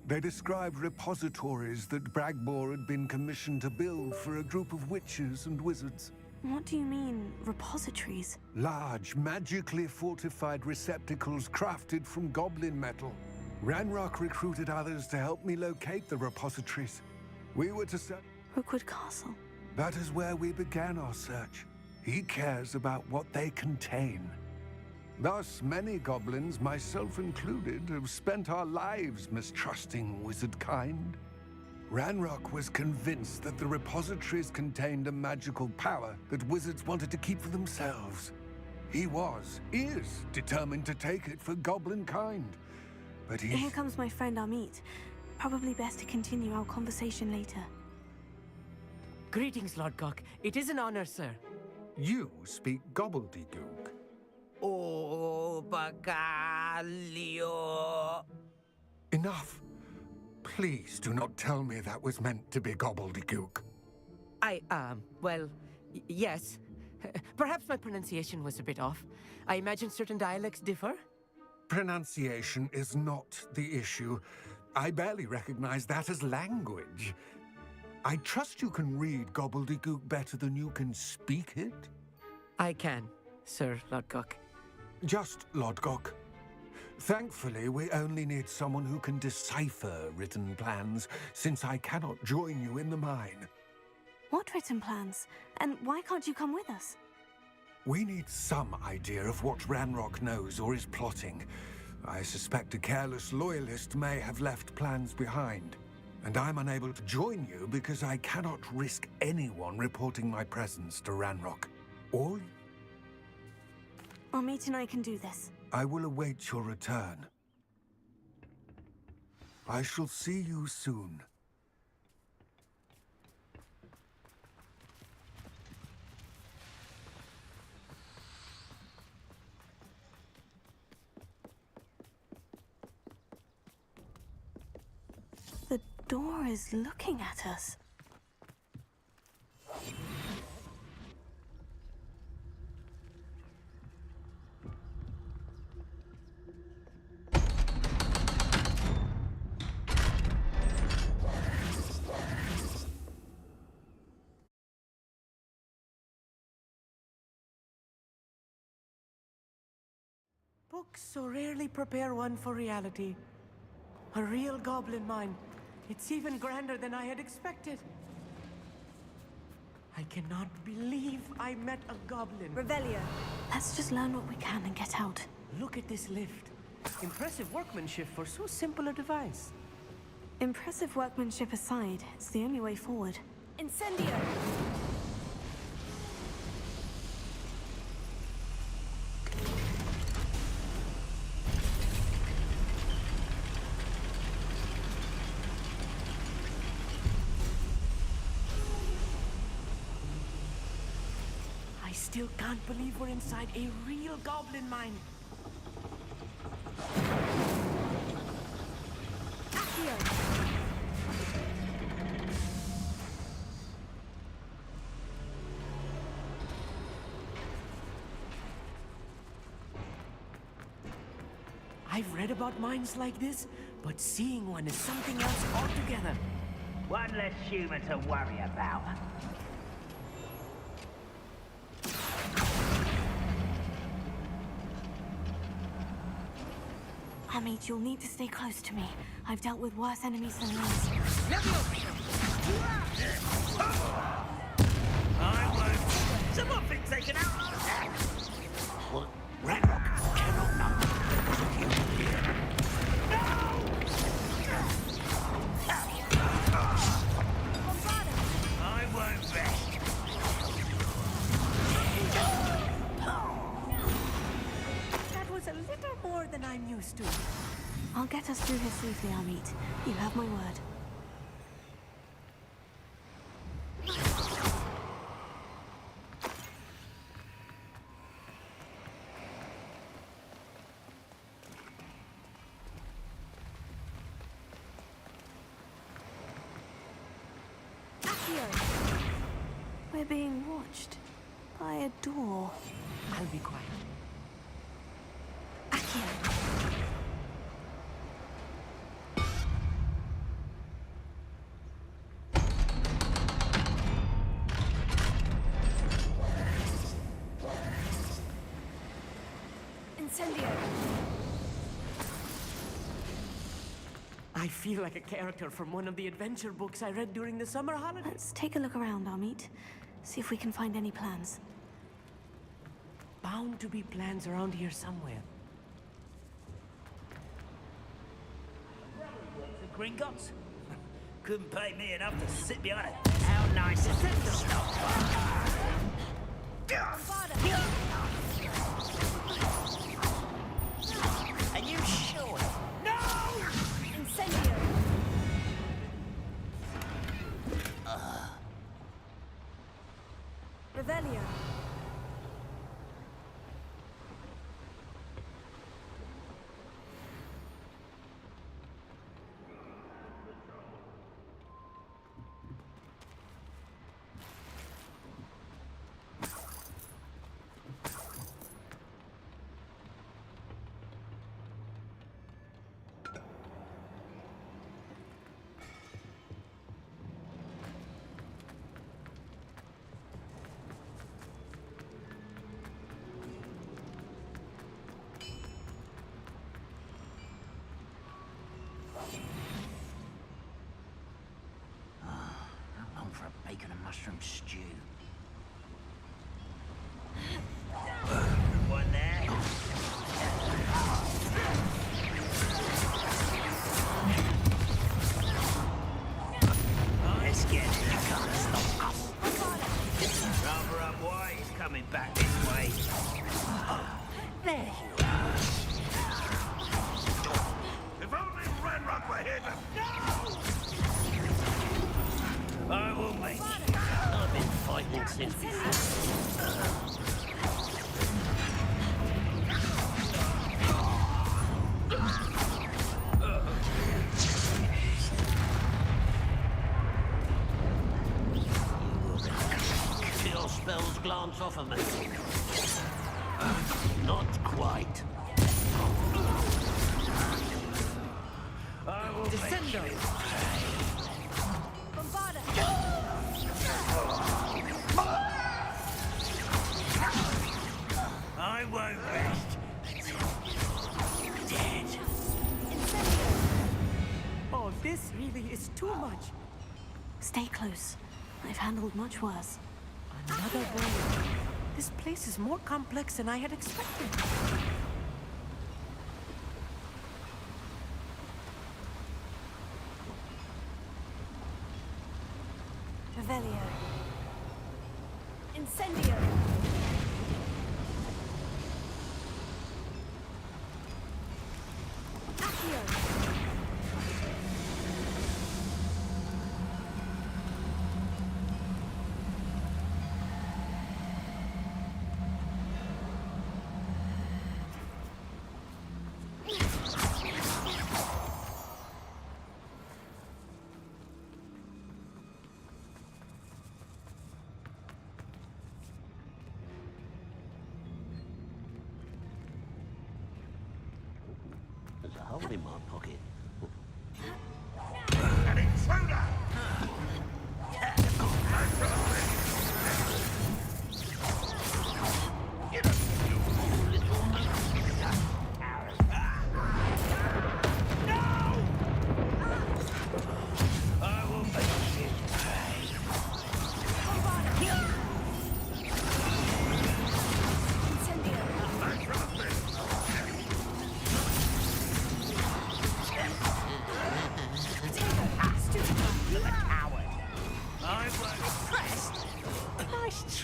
They described repositories that Bragbor had been commissioned to build for a group of witches and wizards. What do you mean, repositories? Large, magically fortified receptacles crafted from goblin metal. Ranrock recruited others to help me locate the repositories. We were to set... Rookwood Castle. That is where we began our search. He cares about what they contain. Thus, many goblins, myself included, have spent our lives mistrusting wizard kind. Ranrock was convinced that the repositories contained a magical power that wizards wanted to keep for themselves. He is determined to take it for goblin kind. But Here comes my friend Amit. Probably best to continue our conversation later. Greetings, Lord Cock. It is an honor, sir. You speak gobbledygook. Oh, Bacalio. Enough. Please do not tell me that was meant to be gobbledygook. Well, yes. Perhaps my pronunciation was a bit off. I imagine certain dialects differ? Pronunciation is not the issue. I barely recognize that as language. I trust you can read gobbledygook better than you can speak it? I can, Sir Lodgok. Just Lodgok. Thankfully, we only need someone who can decipher written plans, since I cannot join you in the mine. What written plans? And why can't you come with us? We need some idea of what Ranrock knows or is plotting. I suspect a careless loyalist may have left plans behind. And I'm unable to join you because I cannot risk anyone reporting my presence to Ranrock. Or... Amit and I can do this. I will await your return. I shall see you soon. The door is looking at us. Books so rarely prepare one for reality. A real goblin mine. It's even grander than I had expected. I cannot believe I met a goblin. Revelio. Let's just learn what we can and get out. Look at this lift. Impressive workmanship for so simple a device. Impressive workmanship aside, it's the only way forward. Incendio! I still can't believe we're inside a real goblin mine. I've read about mines like this, but seeing one is something else altogether. One less human to worry about. Hamid, you'll need to stay close to me. I've dealt with worse enemies than these. I won't. Someone been taken out. Well, Ranrock cannot know there was a human here. I won't rest. That was a little more than I'm used to. I'll get us through here safely, Hamid. You have my word. We're being watched by a door. I'll be quiet. Accio. Incendio. I feel like a character from one of the adventure books I read during the summer holidays. Let's take a look around, Hamid. See if we can find any plans. Bound to be plans around here somewhere. The Gringotts? Couldn't pay me enough to sit behind it. How nice is it to stop? Are you sure? No! Incendio. Revelio. For a bacon and mushroom stew. One there. Let's get it. You can't stop us. Rubber up wide. He's coming back this way. There you are. If only Ranrock were here to... No! I will make it. I've been fighting since before. Your spells glance off of me. Not quite. I will Descendo. make you. I won't rest until you're dead. Oh, this really is too much. Stay close. I've handled much worse. Another way. This place is more complex than I had expected. Revelio. Incendio. Accio. There's a hole in my pocket. An intruder!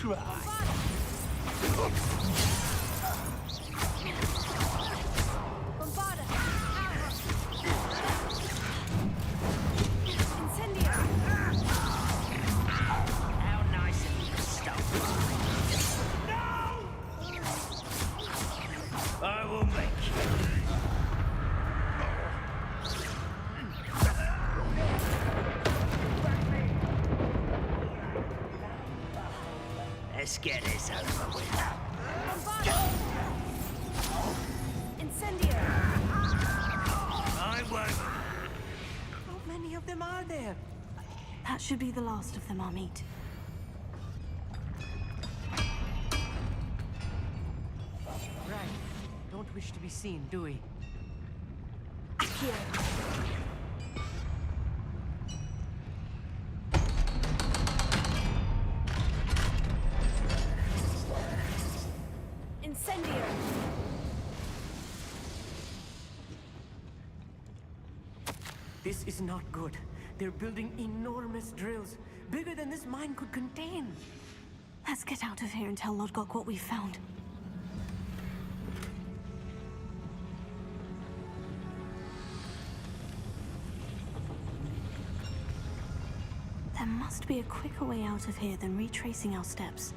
try. Bombarda! Incendio! How nice of you to stop. No! I will make you. Let's get this over with. Bombarda! Incendio! I won't. How many of them are there? That should be the last of them, Amit. Right. Don't wish to be seen, do we? Accio! Incendio! This is not good. They're building enormous drills, bigger than this mine could contain. Let's get out of here and tell Lodgok what we found. There must be a quicker way out of here than retracing our steps.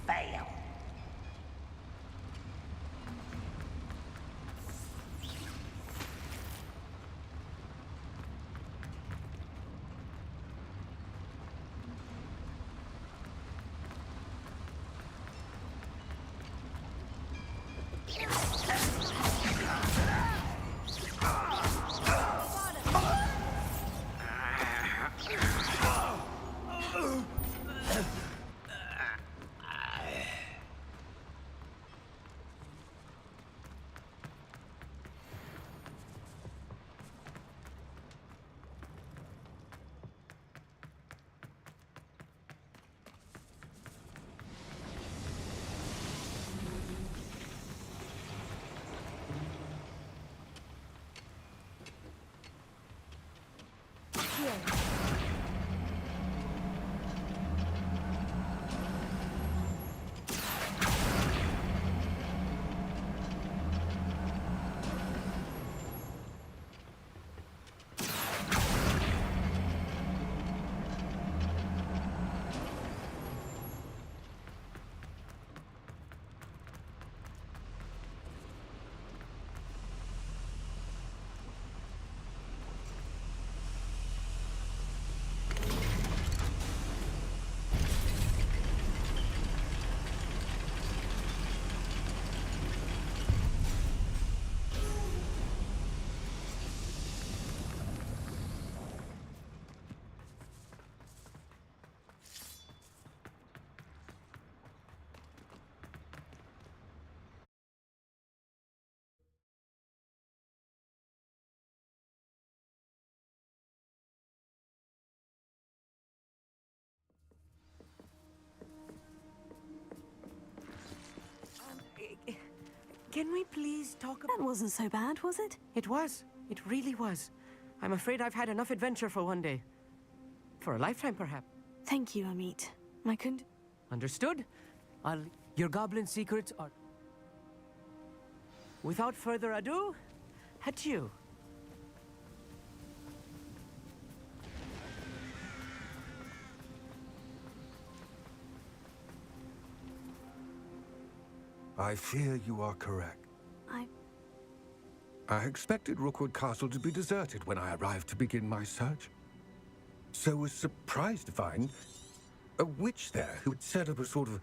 Fail. Can we please talk about... That wasn't so bad, was it? It was. It really was. I'm afraid I've had enough adventure for one day. For a lifetime, perhaps. Thank you, Amit. I couldn't... Understood? Your goblin secrets are... Without further ado, adieu. I fear you are correct. I expected Rookwood Castle to be deserted when I arrived to begin my search. So was surprised to find a witch there who had set up a sort of